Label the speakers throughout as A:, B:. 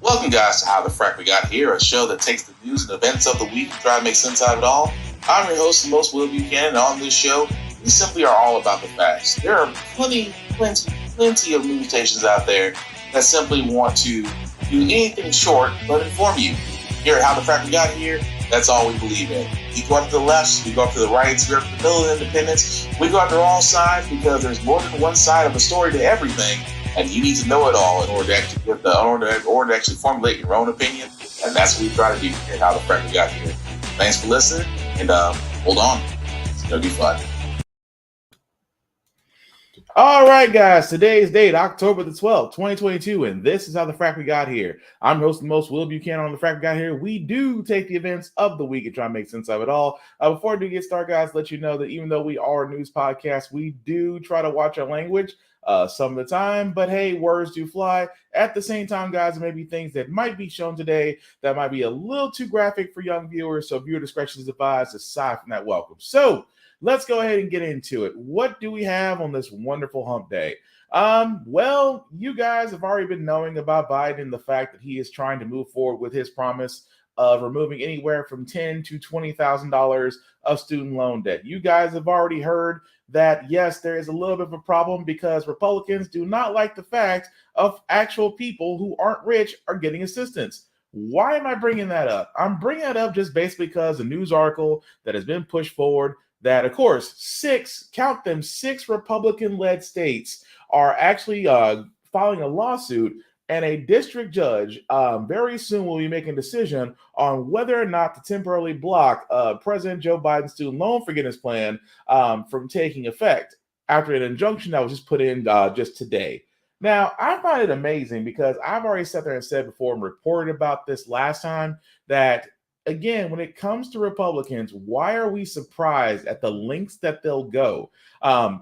A: Welcome, guys, to How the Frack We Got Here, a show that takes the news and events of the week and try to make sense out of it all. I'm your host, the most Will Buchanan, and on this show, we simply are all about the facts. There are plenty of news stations out there that simply want to do anything short but inform you. Here at How the Frack We Got Here, that's all we believe in. We go up to the lefts, we go up to the rights, we go up to the middle of independence, we go up to all sides because there's more than one side of a story to everything. And you need to know it all in order to actually formulate your own opinion. And that's what we try to do here at How the Frack We Got Here. Thanks for listening, and hold on. It's going to be fun.
B: All right, guys. Today's date, October the 12th, 2022, and this is How the Frack We Got Here. I'm host the most Will Buchanan on the Frack We Got Here. We do take the events of the week and try to make sense of it all. Before I do get started, guys, let you know that even though we are a news podcast, we do try to watch our language some of the time, but hey, words do fly. At the same time, guys, there may be things that might be shown today that might be a little too graphic for young viewers, so viewer discretion is advised. Aside from that, welcome. So let's go ahead and get into it. What do we have on this wonderful hump day? Well, you guys have already been knowing about Biden and the fact that he is trying to move forward with his promise of removing anywhere from $10,000 to $20,000 of student loan debt. You guys have already heard that, yes, there is a little bit of a problem because Republicans do not like the fact of actual people who aren't rich are getting assistance. Why am I bringing that up? I'm bringing it up just basically because a news article that has been pushed forward that, of course, six Republican-led states are actually filing a lawsuit, and a district judge very soon will be making a decision on whether or not to temporarily block President Joe Biden's student loan forgiveness plan from taking effect after an injunction that was just put in just today. Now, I find it amazing because I've already sat there and said before and reported about this last time that, again, when it comes to Republicans, why are we surprised at the lengths that they'll go?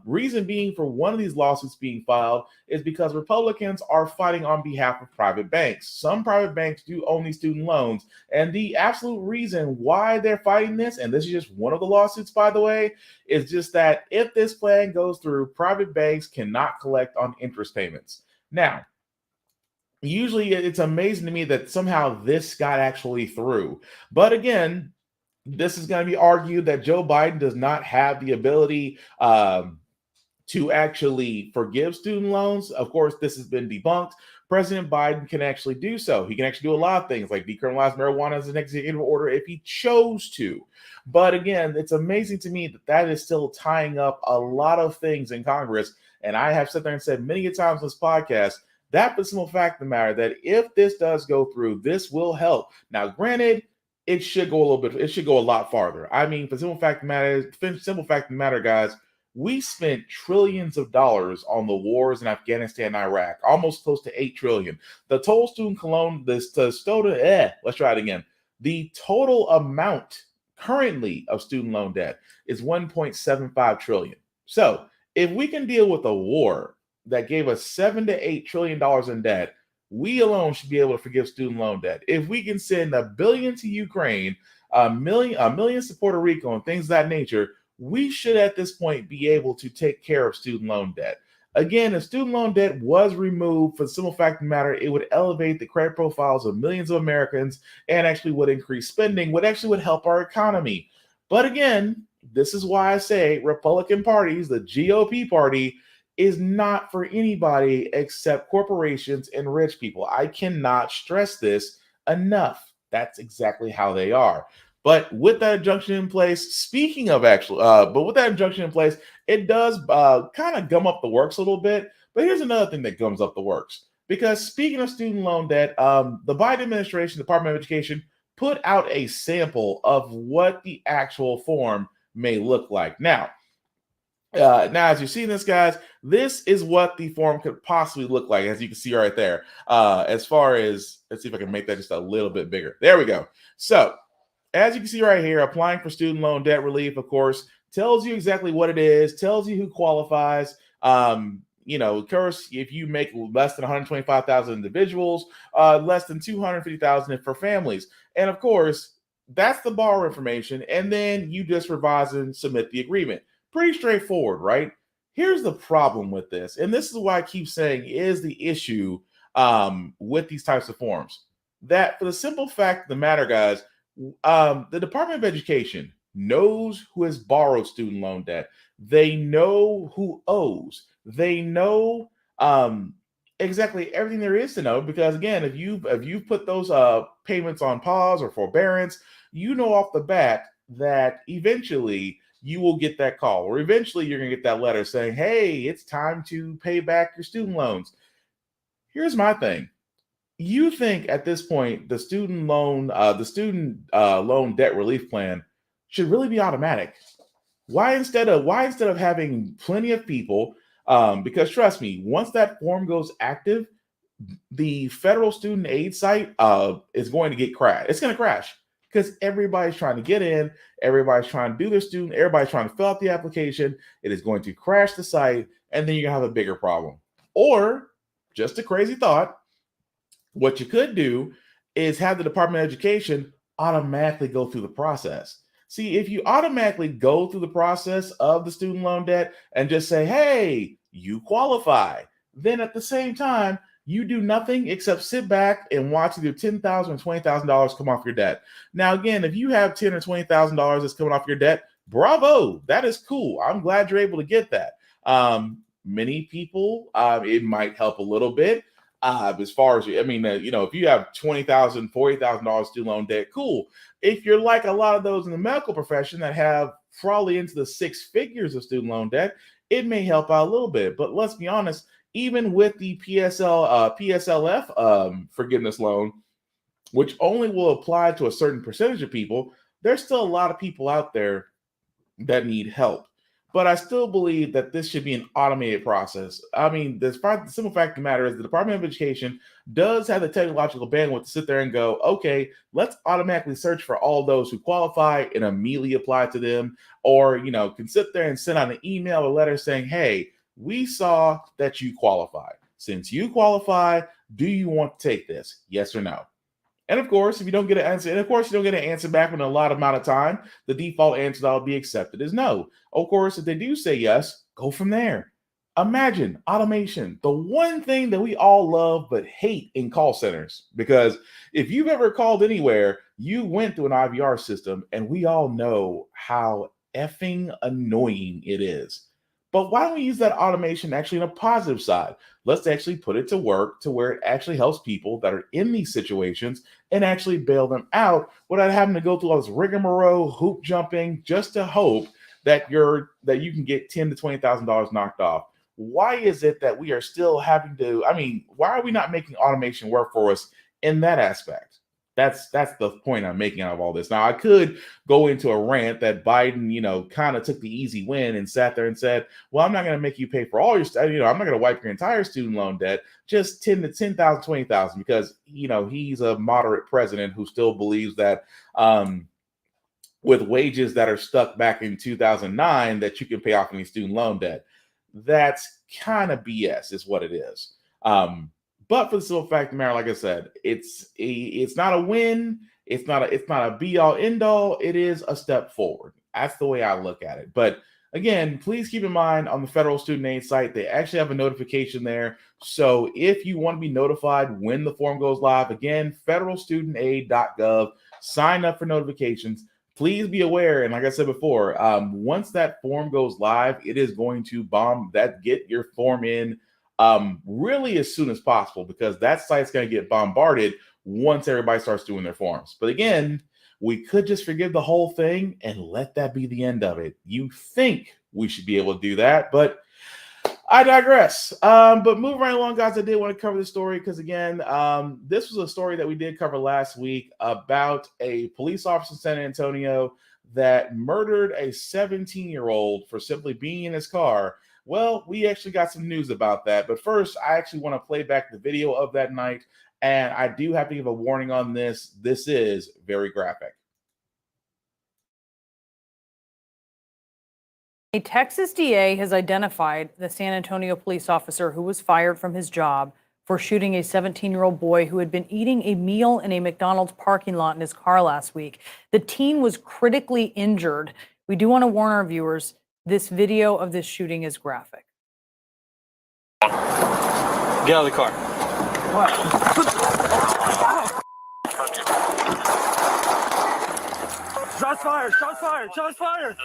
B: Reason being for one of these lawsuits being filed is because Republicans are fighting on behalf of private banks. Some private banks do own these student loans. And the absolute reason why they're fighting this, and this is just one of the lawsuits, by the way, is just that if this plan goes through, private banks cannot collect on interest payments. Now, usually it's amazing to me that somehow this got actually through. But again, this is going to be argued that Joe Biden does not have the ability to actually forgive student loans. Of course, this has been debunked. President Biden can actually do so. He can actually do a lot of things like decriminalize marijuana as an executive order if he chose to. But again, it's amazing to me that that is still tying up a lot of things in Congress. And I have sat there and said many times on this podcast, that the simple fact of the matter that if this does go through, this will help. Now, granted, it should go a lot farther. I mean, for the simple fact of the matter, guys, we spent trillions of dollars on the wars in Afghanistan and Iraq, almost close to $8 trillion. The total student loan, let's try it again. The total amount currently of student loan debt is $1.75 trillion. So if we can deal with a war that gave us $7 to $8 trillion in debt, we alone should be able to forgive student loan debt. If we can send $1 billion to Ukraine, a million to Puerto Rico, and things of that nature, we should at this point be able to take care of student loan debt. Again, if student loan debt was removed, for the simple fact of the matter, it would elevate the credit profiles of millions of Americans and actually would increase spending, would help our economy. But again, this is why I say Republican parties, the GOP party, is not for anybody except corporations and rich people. I cannot stress this enough. That's exactly how they are. But with that injunction in place, it does kind of gum up the works a little bit. But here's another thing that gums up the works. Because speaking of student loan debt, the Biden administration, Department of Education, put out a sample of what the actual form may look like. Now, as you see this, guys, this is what the form could possibly look like, as you can see right there. As far as, let's see if I can make that just a little bit bigger. There we go. So, as you can see right here, applying for student loan debt relief, of course, tells you exactly what it is, tells you who qualifies. Of course, if you make less than 125,000 individuals, less than 250,000 for families. And of course, that's the borrower information. And then you just revise and submit the agreement. Pretty straightforward, right? Here's the problem with this, and this is why I keep saying is the issue with these types of forms. that for the simple fact of the matter, guys, the Department of Education knows who has borrowed student loan debt. They know who owes. They know exactly everything there is to know, because again, if you've put those payments on pause or forbearance, you know off the bat that eventually you will get that call, or eventually you're going to get that letter saying, hey, it's time to pay back your student loans. Here's my thing. You think at this point the student loan debt relief plan should really be automatic? Why instead of having plenty of people? Because trust me, once that form goes active, the federal student aid site is going to get crashed. It's going to crash because everybody's trying to get in, everybody's trying to do their student, everybody's trying to fill out the application. It is going to crash the site, and then you're gonna have a bigger problem. Or just a crazy thought, what you could do is have the Department of Education automatically go through the process. See, if you automatically go through the process of the student loan debt and just say, hey, you qualify, then at the same time, you do nothing except sit back and watch either $10,000 or $20,000 come off your debt. Now, again, if you have $10,000 or $20,000 that's coming off your debt, bravo, that is cool. I'm glad you're able to get that. Many people, it might help a little bit. As far as if you have $20,000, $40,000 student loan debt, cool. If you're like a lot of those in the medical profession that have probably into the six figures of student loan debt, it may help out a little bit. But let's be honest, even with the PSLF forgiveness loan, which only will apply to a certain percentage of people, there's still a lot of people out there that need help. But I still believe that this should be an automated process. I mean, the simple fact of the matter is the Department of Education does have the technological bandwidth to sit there and go, okay, let's automatically search for all those who qualify and immediately apply to them. Or, can sit there and send out an email or letter saying, hey, we saw that you qualify. Since you qualify, do you want to take this? Yes or no? And of course, if you don't get an answer, back in a lot amount of time, the default answer that will be accepted is no. Of course, if they do say yes, go from there. Imagine automation, the one thing that we all love but hate in call centers. Because if you've ever called anywhere, you went through an IVR system, and we all know how effing annoying it is. But why don't we use that automation actually in a positive side? Let's actually put it to work to where it actually helps people that are in these situations and actually bail them out without having to go through all this rigmarole, hoop jumping, just to hope that you can get $10,000 to $20,000 knocked off. Why is it that we are still having to? Why are we not making automation work for us in that aspect? That's the point I'm making out of all this. Now, I could go into a rant that Biden, kind of took the easy win and sat there and said, well, I'm not going to make you pay for all your, I'm not going to wipe your entire student loan debt, just $10,000, $20,000, because, he's a moderate president who still believes that with wages that are stuck back in 2009, that you can pay off any student loan debt. That's kind of BS is what it is. But for the simple fact of the matter, like I said, it's not a win. It's not a be all end all. It is a step forward. That's the way I look at it. But again, please keep in mind on the federal student aid site, they actually have a notification there. So if you want to be notified when the form goes live, again, federalstudentaid.gov, sign up for notifications. Please be aware, and like I said before, once that form goes live, it is going to get your form in really as soon as possible, because that site's going to get bombarded once everybody starts doing their forms. But again, we could just forgive the whole thing and let that be the end of it. You think we should be able to do that, but I digress. But moving right along, guys, I did want to cover this story because, again, this was a story that we did cover last week about a police officer in San Antonio that murdered a 17-year-old for simply being in his car. Well, we actually got some news about that. But first, I actually want to play back the video of that night. And I do have to give a warning on this. This is very graphic.
C: A Texas DA has identified the San Antonio police officer who was fired from his job for shooting a 17-year-old boy who had been eating a meal in a McDonald's parking lot in his car last week. The teen was critically injured. We do want to warn our viewers, this video of this shooting is graphic.
D: Get out of the car. What? Shots fired! Shots fired! Shots fired!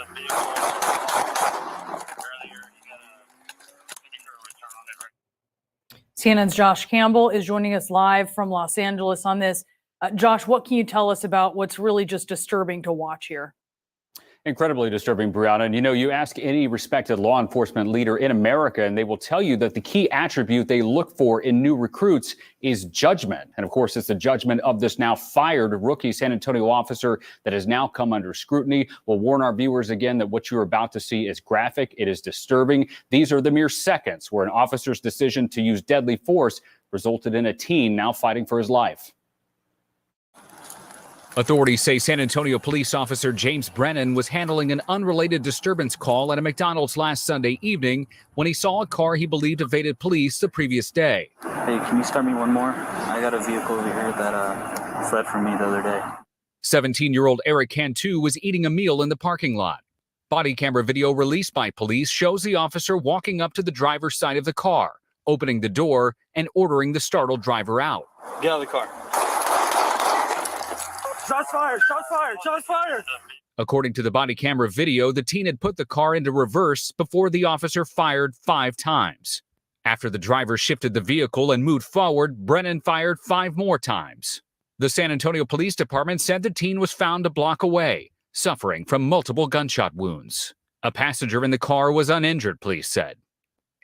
C: CNN's Josh Campbell is joining us live from Los Angeles on this. Josh, what can you tell us about what's really just disturbing to watch here?
E: Incredibly disturbing, Brianna. And you ask any respected law enforcement leader in America, and they will tell you that the key attribute they look for in new recruits is judgment. And of course, it's the judgment of this now fired rookie San Antonio officer that has now come under scrutiny. We'll warn our viewers again that what you're about to see is graphic. It is disturbing. These are the mere seconds where an officer's decision to use deadly force resulted in a teen now fighting for his life. Authorities say San Antonio police officer James Brennan was handling an unrelated disturbance call at a McDonald's last Sunday evening when he saw a car he believed evaded police the previous day.
D: Hey, can you start me one more? I got a vehicle over here that fled from me the other day.
E: 17-year-old Eric Cantu was eating a meal in the parking lot. Body camera video released by police shows the officer walking up to the driver's side of the car, opening the door and ordering the startled driver out.
D: Get out of the car. Shots fired! Shots fired! Shots fired!
E: According to the body camera video, the teen had put the car into reverse before the officer fired 5 times. After the driver shifted the vehicle and moved forward, Brennan fired 5 more times. The San Antonio Police Department said the teen was found a block away, suffering from multiple gunshot wounds. A passenger in the car was uninjured, police said.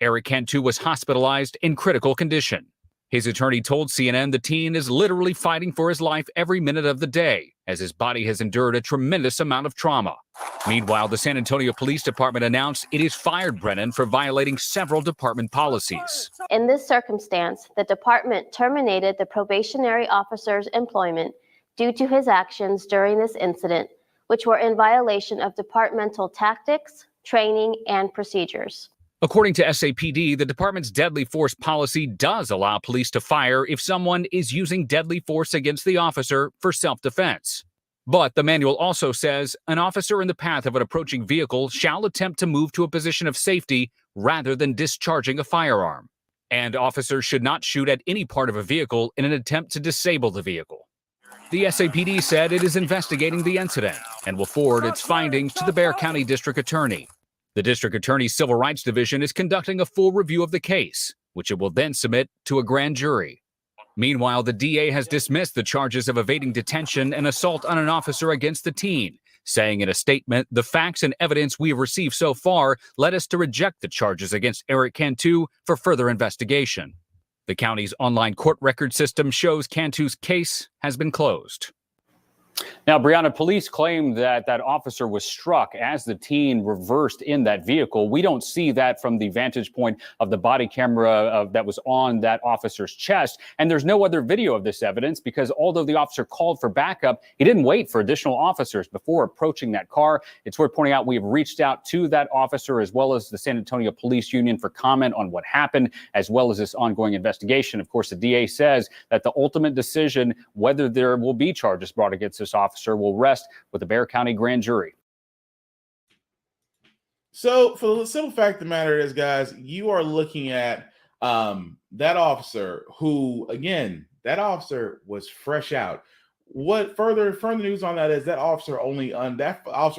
E: Eric Cantu was hospitalized in critical condition. His attorney told CNN the teen is literally fighting for his life every minute of the day, as his body has endured a tremendous amount of trauma. Meanwhile, the San Antonio Police Department announced it has fired Brennan for violating several department policies.
F: In this circumstance, the department terminated the probationary officer's employment due to his actions during this incident, which were in violation of departmental tactics, training, and procedures.
E: According to SAPD, the department's deadly force policy does allow police to fire if someone is using deadly force against the officer for self-defense. But the manual also says an officer in the path of an approaching vehicle shall attempt to move to a position of safety rather than discharging a firearm. And officers should not shoot at any part of a vehicle in an attempt to disable the vehicle. The SAPD said it is investigating the incident and will forward its findings to the Bexar County District Attorney. The District Attorney's Civil Rights Division is conducting a full review of the case, which it will then submit to a grand jury. Meanwhile, the DA has dismissed the charges of evading detention and assault on an officer against the teen, saying in a statement, "The facts and evidence we have received so far led us to reject the charges against Eric Cantu for further investigation." The county's online court record system shows Cantu's case has been closed. Now, Brianna, police claim that that officer was struck as the teen reversed in that vehicle. We don't see that from the vantage point of the body camera that was on that officer's chest. And there's no other video of this evidence because although the officer called for backup, he didn't wait for additional officers before approaching that car. It's worth pointing out we have reached out to that officer as well as the San Antonio Police Union for comment on what happened, as well as this ongoing investigation. Of course, the DA says that the ultimate decision whether there will be charges brought against this officer will rest with the Bexar County grand jury.
B: So, for the simple fact of the matter is, guys, you are looking at that officer who, again, that officer was fresh out. What further news on that is that officer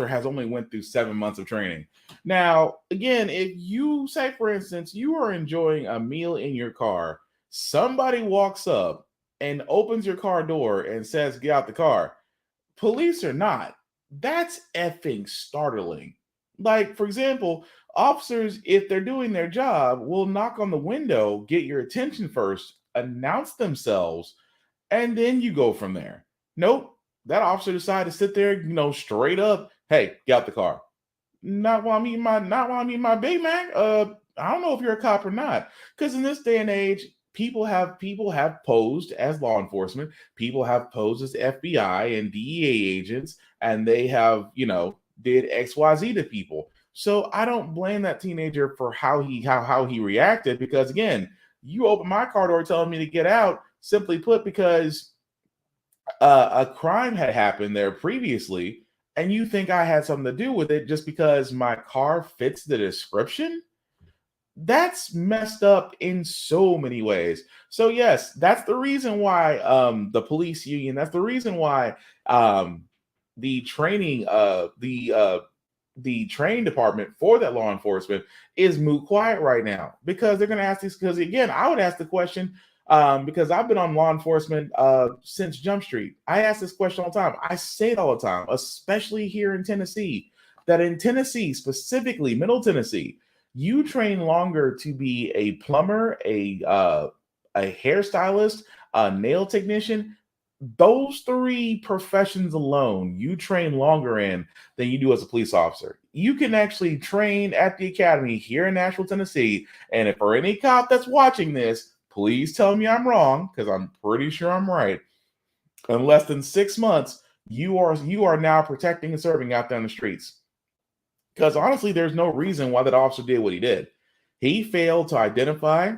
B: has only went through 7 months of training. Now, again, if you say, for instance, you are enjoying a meal in your car, somebody walks up and opens your car door and says, "Get out the car." Police or not, that's effing startling. Like, for example, officers, if they're doing their job, will knock on the window, get your attention first, announce themselves, and then you go from there. Nope, that officer decided to sit there, straight up, "Hey, get out the car." Not while I'm eating my Big Mac. I don't know if you're a cop or not, because in this day and age, people have posed as law enforcement. People have posed as FBI and DEA agents, and they have, did XYZ to people. So I don't blame that teenager for how he reacted, because again, you open my car door telling me to get out, simply put, because a crime had happened there previously, and you think I had something to do with it just because my car fits the description? That's messed up in so many ways. So yes, that's the reason why the police union, that's the reason why um the training the training department for that law enforcement is moot quiet right now, because they're going to ask this. Because again, I would ask the question, because I've been on law enforcement since Jump Street. I ask this question all the time. I say it all the time, especially here in Tennessee, that in Tennessee, specifically Middle Tennessee, you train longer to be a plumber, a hairstylist, a nail technician. Those three professions alone, you train longer in than you do as a police officer. You can actually train at the academy here in Nashville, Tennessee. And if for any cop that's watching this, please tell me I'm wrong, because I'm pretty sure I'm right. In less than 6 months, you are now protecting and serving out there in the streets. Because honestly, there's no reason why that officer did what he did. He failed to identify.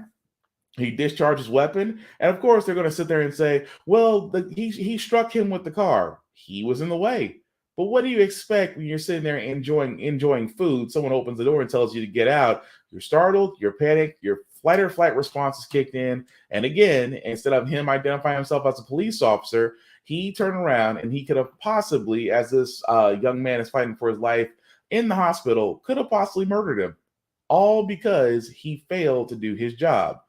B: He discharged his weapon, and of course, they're going to sit there and say, "Well, he struck him with the car. He was in the way." But what do you expect when you're sitting there enjoying food? Someone opens the door and tells you to get out. You're startled. You're panicked. Your fight or flight response is kicked in. And again, instead of him identifying himself as a police officer, he turned around and he could have possibly, as this young man is fighting for his life in the hospital, could have possibly murdered him, all because he failed to do his job.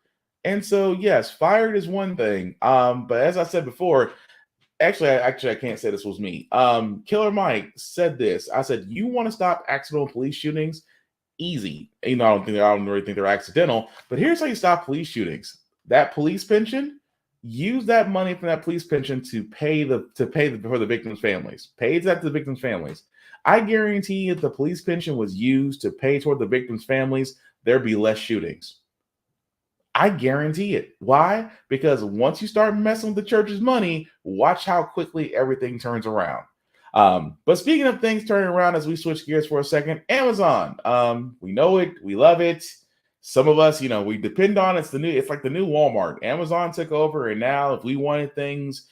B: And so, yes, fired is one thing. But as I said before, actually, I can't say this was me. Killer Mike said this. I said, "You want to stop accidental police shootings? Easy. I don't really think they're accidental. But here's how you stop police shootings. That police pension, use that money from that police pension to pay for the victims' families. Pay that to the victims' families. I guarantee if the police pension was used to pay toward the victims' families, there'd be less shootings. I guarantee it. Why? Because once you start messing with the church's money, watch how quickly everything turns around. But speaking of things turning around, as we switch gears for a second, Amazon. We know it, we love it. Some of us, we depend on it. It's like the new Walmart. Amazon took over, and now if we wanted things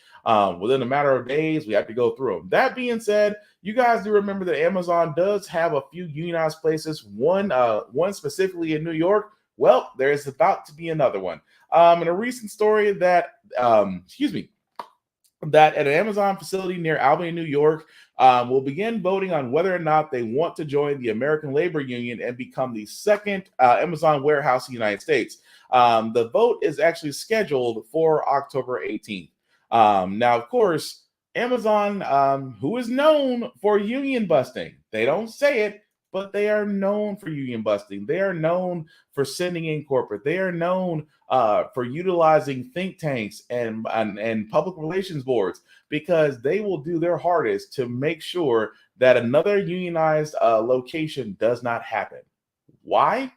B: within a matter of days, we have to go through them. That being said, you guys do remember that Amazon does have a few unionized places. One specifically in New York. Well, there's about to be another one. In a recent story that at an Amazon facility near Albany, New York, will begin voting on whether or not they want to join the American Labor Union and become the second Amazon warehouse in the United States. The vote is actually scheduled for October 18th. Now, of course, Amazon, who is known for union busting, they don't say it, but they are known for union busting. They are known for sending in corporate. They are known for utilizing think tanks and public relations boards, because they will do their hardest to make sure that another unionized location does not happen. Why?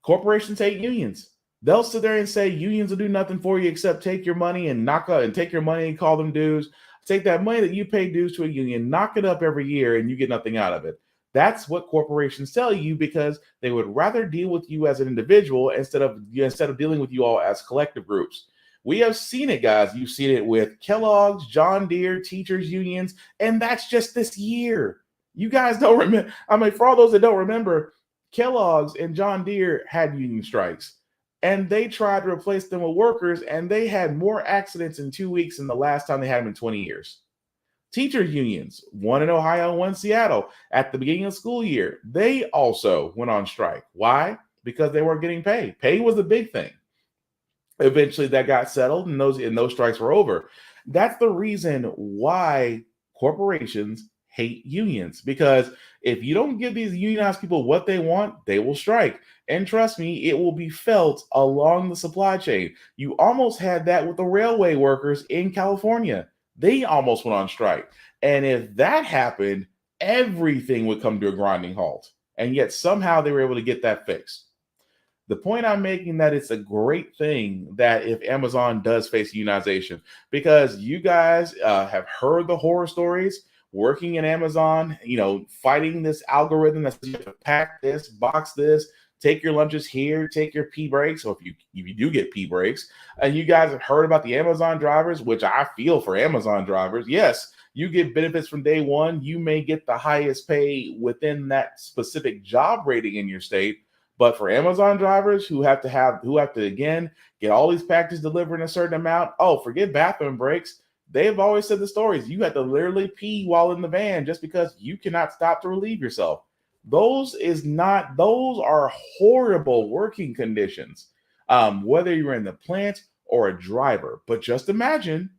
B: Corporations hate unions. They'll sit there and say unions will do nothing for you except take your money and take your money and call them dues. Take that money that you pay dues to a union, knock it up every year, and you get nothing out of it. That's what corporations tell you, because they would rather deal with you as an individual instead of dealing with you all as collective groups. We have seen it, guys. You've seen it with Kellogg's, John Deere, teachers unions, and that's just this year. You guys don't remember. For all those that don't remember, Kellogg's and John Deere had union strikes, and they tried to replace them with workers, and they had more accidents in 2 weeks than the last time they had them in 20 years. Teachers unions, one in Ohio, one in Seattle, at the beginning of the school year, they also went on strike. Why? Because they weren't getting paid. Pay was the big thing. Eventually that got settled, and those strikes were over. That's the reason why corporations hate unions, because if you don't give these unionized people what they want, they will strike. And trust me, it will be felt along the supply chain. You almost had that with the railway workers in California. They almost went on strike. And if that happened, everything would come to a grinding halt. And yet somehow they were able to get that fixed. The point I'm making that it's a great thing that if Amazon does face unionization, because you guys have heard the horror stories working in Amazon, fighting this algorithm that says you have to pack this, box this, take your lunches here, take your pee breaks. So if you do get pee breaks, and you guys have heard about the Amazon drivers, which I feel for Amazon drivers. Yes, you get benefits from day one. You may get the highest pay within that specific job rating in your state. But for Amazon drivers who have to again get all these packages delivered in a certain amount, forget bathroom breaks. They've always said the stories. You have to literally pee while in the van just because you cannot stop to relieve yourself. Those are horrible working conditions. Whether you're in the plant or a driver. But just imagine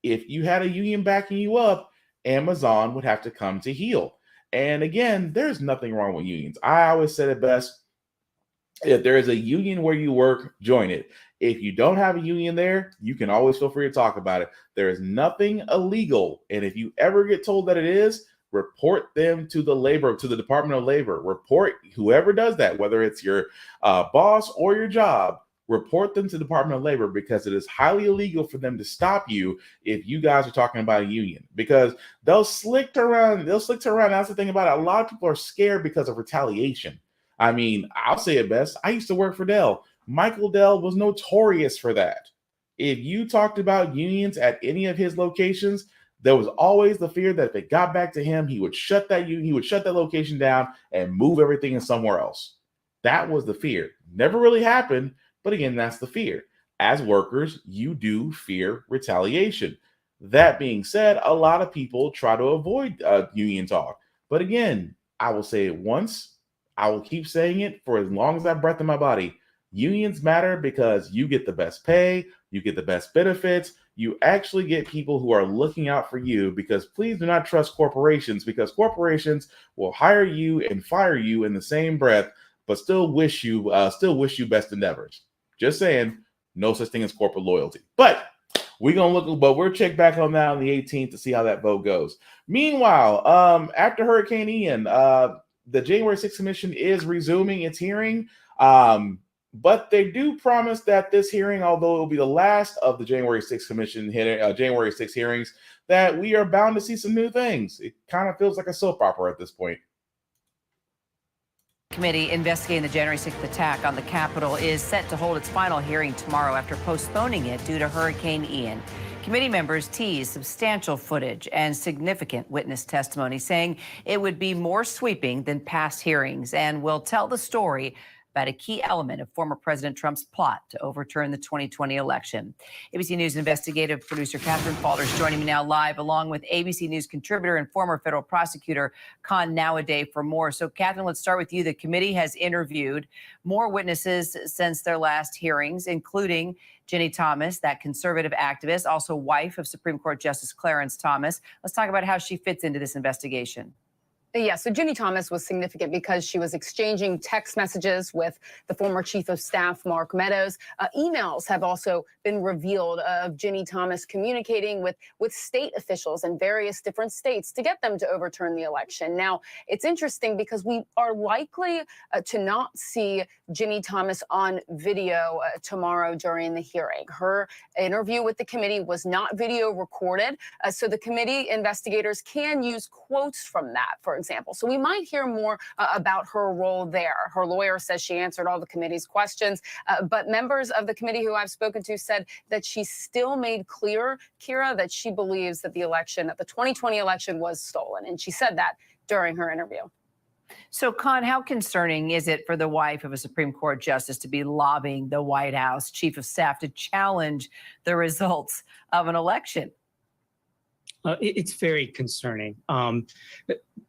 B: if you had a union backing you up, Amazon would have to come to heel. And again, there's nothing wrong with unions. I always said it best. If there is a union where you work, join it. If you don't have a union there, you can always feel free to talk about it. There is nothing illegal. And if you ever get told that it is, report them to the Department of Labor. Report whoever does that, whether it's your boss or your job. Report them to the Department of Labor, because it is highly illegal for them to stop you if you guys are talking about a union, because they'll slick around. That's the thing about it. A lot of people are scared because of retaliation. I mean, I'll say it best. I used to work for Dell. Michael Dell was notorious for that. If you talked about unions at any of his locations, there was always the fear that if it got back to him, he would shut that location down and move everything in somewhere else. That was the fear. Never really happened. But again, that's the fear. As workers, you do fear retaliation. That being said, a lot of people try to avoid union talk. But again, I will say it once. I will keep saying it for as long as I have breath in my body. Unions matter because you get the best pay, you get the best benefits, you actually get people who are looking out for you, because please do not trust corporations, because corporations will hire you and fire you in the same breath, but still wish you best endeavors. Just saying, no such thing as corporate loyalty. But we'll check back on that on the 18th to see how that vote goes. Meanwhile, after Hurricane Ian, the January 6th Commission is resuming its hearing. But they do promise that this hearing, although it will be the last of the January 6th Commission January 6th hearings, that we are bound to see some new things. It kind of feels like a soap opera at this point.
G: Committee investigating the January 6th attack on the Capitol is set to hold its final hearing tomorrow after postponing it due to Hurricane Ian. Committee members teased substantial footage and significant witness testimony, saying it would be more sweeping than past hearings and will tell the story about a key element of former President Trump's plot to overturn the 2020 election. ABC News investigative producer Catherine Falder's joining me now live, along with ABC News contributor and former federal prosecutor Khan Nowadaye for more. So, Catherine, let's start with you. The committee has interviewed more witnesses since their last hearings, including Ginny Thomas, that conservative activist, also wife of Supreme Court Justice Clarence Thomas. Let's talk about how she fits into this investigation.
H: Yeah, so Ginny Thomas was significant because she was exchanging text messages with the former chief of staff, Mark Meadows. Emails have also been revealed of Ginny Thomas communicating with state officials in various different states to get them to overturn the election. Now, it's interesting because we are likely to not see Ginny Thomas on video tomorrow during the hearing. Her interview with the committee was not video recorded, so the committee investigators can use quotes from that, for example. So we might hear more about her role there. Her lawyer says she answered all the committee's questions, but members of the committee who I've spoken to said that she still made clear, Kira, that she believes that the 2020 election was stolen. And she said that during her interview.
G: So, Khan, how concerning is it for the wife of a Supreme Court justice to be lobbying the White House chief of staff to challenge the results of an election?
I: It's very concerning,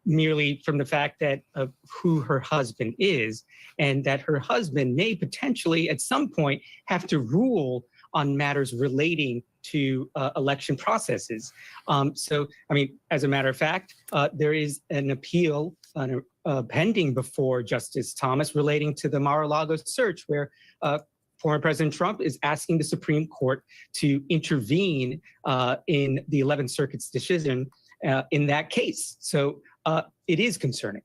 I: merely from the fact that of who her husband is, and that her husband may potentially at some point have to rule on matters relating to election processes. So, I mean, as a matter of fact, there is an appeal pending before Justice Thomas relating to the Mar-a-Lago search, where former President Trump is asking the Supreme Court to intervene in the 11th Circuit's decision in that case. So it is concerning.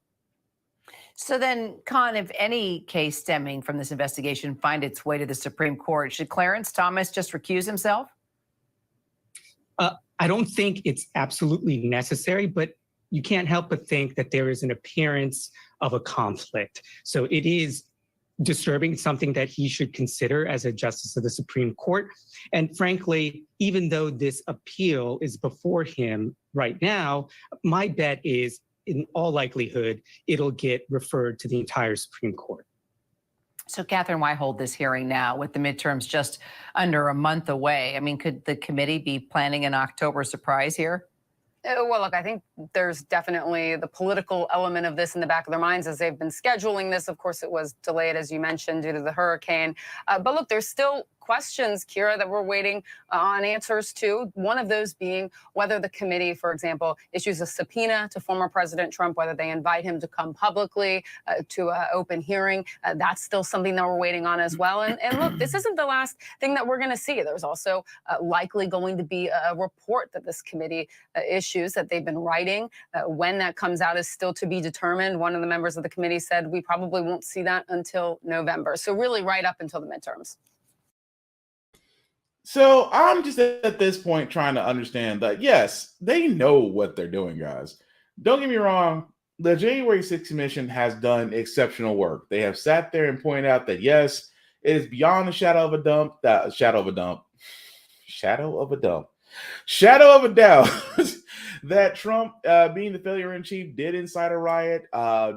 G: So then, Khan, if any case stemming from this investigation find its way to the Supreme Court, should Clarence Thomas just recuse himself?
I: I don't think it's absolutely necessary, but you can't help but think that there is an appearance of a conflict. So it is disturbing, something that he should consider as a justice of the Supreme Court. And frankly, even though this appeal is before him right now, my bet is in all likelihood, it'll get referred to the entire Supreme Court.
G: So, Catherine, why hold this hearing now with the midterms just under a month away? I mean, could the committee be planning an October surprise here?
H: Well, look, I think there's definitely the political element of this in the back of their minds as they've been scheduling this. Of course, it was delayed, as you mentioned, due to the hurricane. But look, there's still questions, Kira, that we're waiting on answers to. One of those being whether the committee, for example, issues a subpoena to former President Trump, whether they invite him to come publicly to an open hearing. That's still something that we're waiting on as well. And look, this isn't the last thing that we're going to see. There's also likely going to be a report that this committee issues that they've been writing. When that comes out is still to be determined. One of the members of the committee said we probably won't see that until November. So really right up until the midterms.
B: So I'm just at this point trying to understand that, yes, they know what they're doing, guys. Don't get me wrong. The January 6th Commission has done exceptional work. They have sat there and pointed out that, yes, it is beyond the shadow of a doubt that Trump, being the failure in chief, did incite a riot,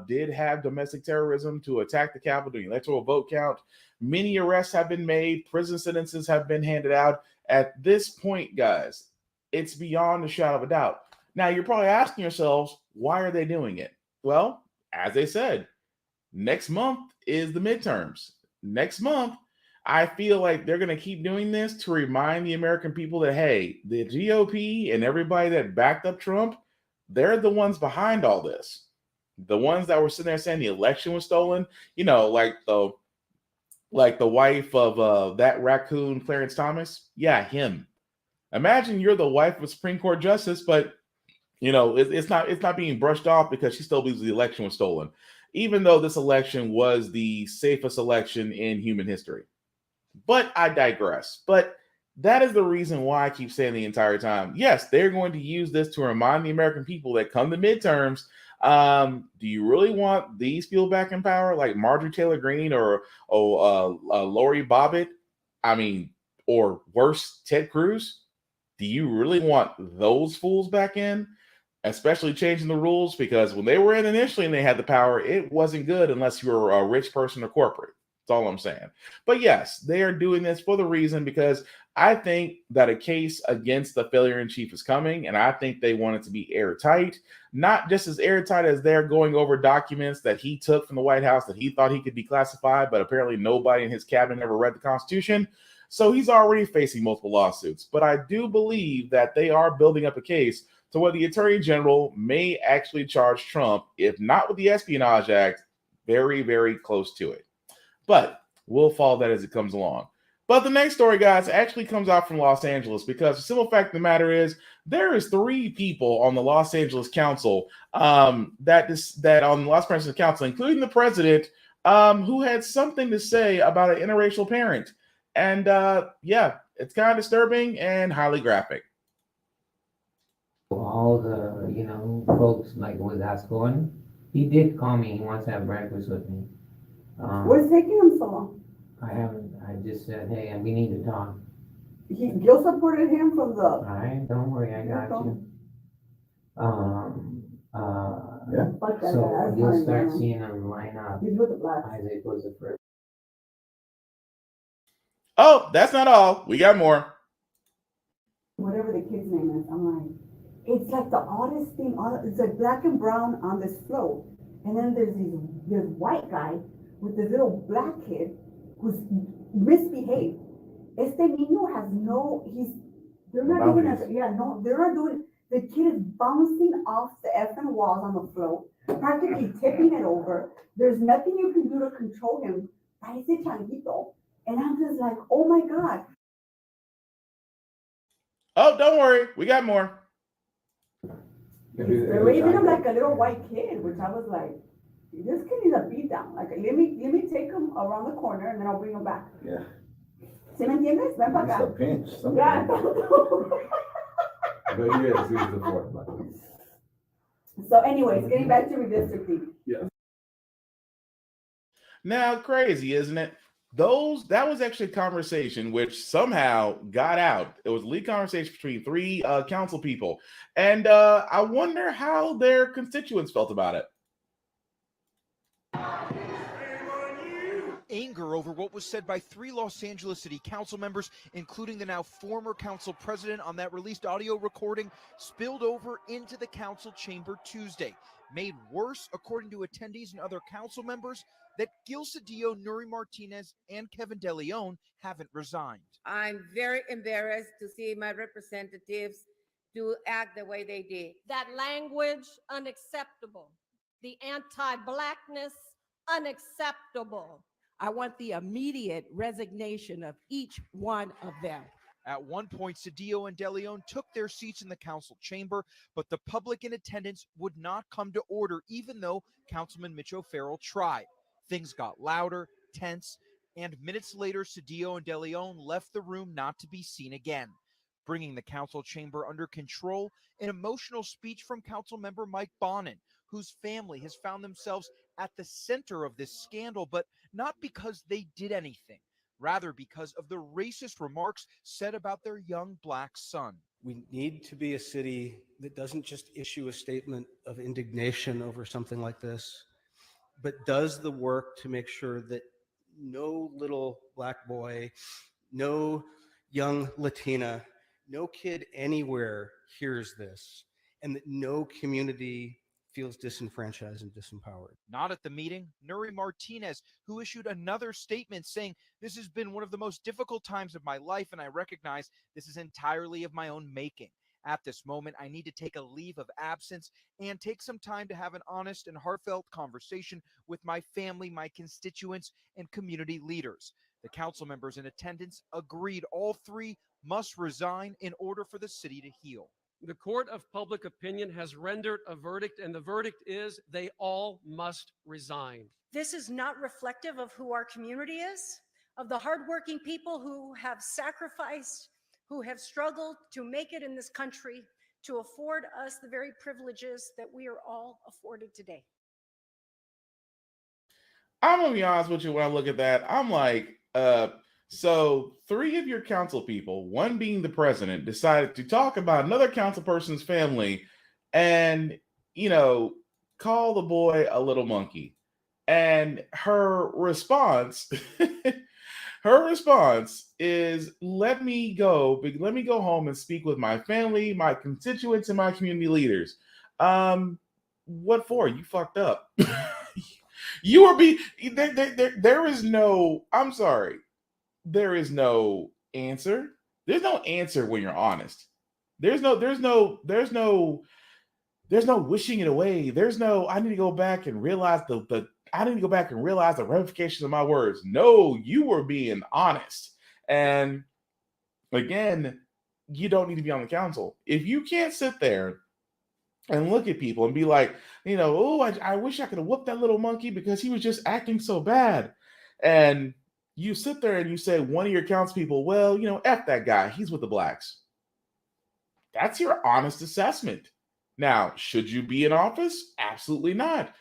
B: did have domestic terrorism to attack the Capitol during electoral vote count. Many arrests have been made. Prison sentences have been handed out. At this point, guys, it's beyond the shadow of a doubt. Now, you're probably asking yourselves, why are they doing it? Well, as they said, next month is the midterms. Next month, I feel like they're going to keep doing this to remind the American people that, hey, the GOP and everybody that backed up Trump, they're the ones behind all this. The ones that were sitting there saying the election was stolen, like the wife of that raccoon, Clarence Thomas. Yeah, him. Imagine you're the wife of a Supreme Court justice, but it's not being brushed off because she still believes the election was stolen, even though this election was the safest election in human history. But I digress. But that is the reason why I keep saying the entire time, yes, they're going to use this to remind the American people that come the midterms, do you really want these people back in power, like Marjorie Taylor Greene or Lori Bobbitt? I mean, or worse, Ted Cruz? Do you really want those fools back in? Especially changing the rules, because when they were in initially and they had the power, it wasn't good unless you were a rich person or corporate. That's all I'm saying. But yes, they are doing this for the reason because I think that a case against the failure in chief is coming, and I think they want it to be airtight, not just as airtight as they're going over documents that he took from the White House that he thought he could declassify, but apparently nobody in his cabinet ever read the Constitution. So he's already facing multiple lawsuits. But I do believe that they are building up a case to where the Attorney General may actually charge Trump, if not with the Espionage Act, very, very close to it. But we'll follow that as it comes along. But the next story, guys, actually comes out from Los Angeles because the simple fact of the matter is there is 3 people on the Los Angeles Council that on the Los Angeles Council, including the president, who had something to say about an interracial parent. And yeah, it's kind of disturbing and highly graphic.
J: All the, folks like with us going, he did call me. He wants to have breakfast with me.
K: What's taking him so long?
J: I just said, hey, we need to talk.
K: You supported him from the.
J: All right, don't worry, I got you.
K: Yeah.
J: So you'll start seeing them line up.
K: He's with the black.
J: Isaac was the first.
B: Oh, that's not all. We got more.
K: Whatever the kid's name is, I'm like, it's like the oddest thing. It's like black and brown on this float, and then there's this white guy with this little black kid who's misbehaved. Este niño has they're not even, they're not doing, the kid is bouncing off the effing walls on the float, practically tipping it over. There's nothing you can do to control him. Parece changuito. And I'm just like, oh my God.
B: Oh, don't worry. We got more.
K: They're raising him like a little white kid, which I was like, this kid needs a beat down. Like, let me take him around the corner and then I'll bring him back.
L: Yeah.
K: ¿Sí me entiendes? Ven para acá.
L: It's a pinch.
K: Yeah.
L: But yes, he's the fourth black.
K: So anyways, getting back to redistricting.
L: Yeah.
B: Now, crazy, isn't it? That was actually a conversation which somehow got out. It was a lead conversation between 3 council people. And I wonder how their constituents felt about it.
L: Anger over what was said by 3 Los Angeles City Council members, including the now former council president on that released audio recording, spilled over into the council chamber Tuesday. Made worse, according to attendees and other council members, that Gil Cedillo, Nuri Martinez, and Kevin DeLeon haven't resigned.
M: I'm very embarrassed to see my representatives to act the way they did.
N: That language, unacceptable. The anti-Blackness, unacceptable.
O: I want the immediate resignation of each one of them.
L: At one point, Cedillo and DeLeon took their seats in the council chamber, but the public in attendance would not come to order, even though Councilman Mitch O'Farrell tried. Things got louder, tense, and minutes later, Cedillo and DeLeon left the room not to be seen again. Bringing the council chamber under control, an emotional speech from Councilmember Mike Bonin, whose family has found themselves at the center of this scandal, but not because they did anything, rather because of the racist remarks said about their young Black son.
P: We need to be a city that doesn't just issue a statement of indignation over something like this, but does the work to make sure that no little Black boy, no young Latina, no kid anywhere hears this, and that no community feels disenfranchised and disempowered.
L: Not at the meeting, Nuri Martinez, who issued another statement saying, "This has been one of the most difficult times of my life, and I recognize this is entirely of my own making. At this moment, I need to take a leave of absence and take some time to have an honest and heartfelt conversation with my family, my constituents, and community leaders." The council members in attendance agreed all 3 must resign in order for the city to heal.
Q: The court of public opinion has rendered a verdict, and the verdict is they all must resign.
N: This is not reflective of who our community is, of the hardworking people who have sacrificed, who have struggled to make it in this country, to afford us the very privileges that we are all afforded today.
B: I'm gonna be honest with you. When I look at that, I'm like, so 3 of your council people, one being the president, decided to talk about another council person's family and, call the boy a little monkey. And her response, is, let me go home and speak with my family, my constituents, and my community leaders. What for? You fucked up. You are there is no, I'm sorry. There is no answer. There's no answer when you're honest. There's no wishing it away. There's no, I need to go back and realize the ramifications of my words. No, you were being honest. And again, you don't need to be on the council. If you can't sit there and look at people and be like, I wish I could have whooped that little monkey because he was just acting so bad. And you sit there and you say, one of your council people, well, F that guy. He's with the Blacks. That's your honest assessment. Now, should you be in office? Absolutely not.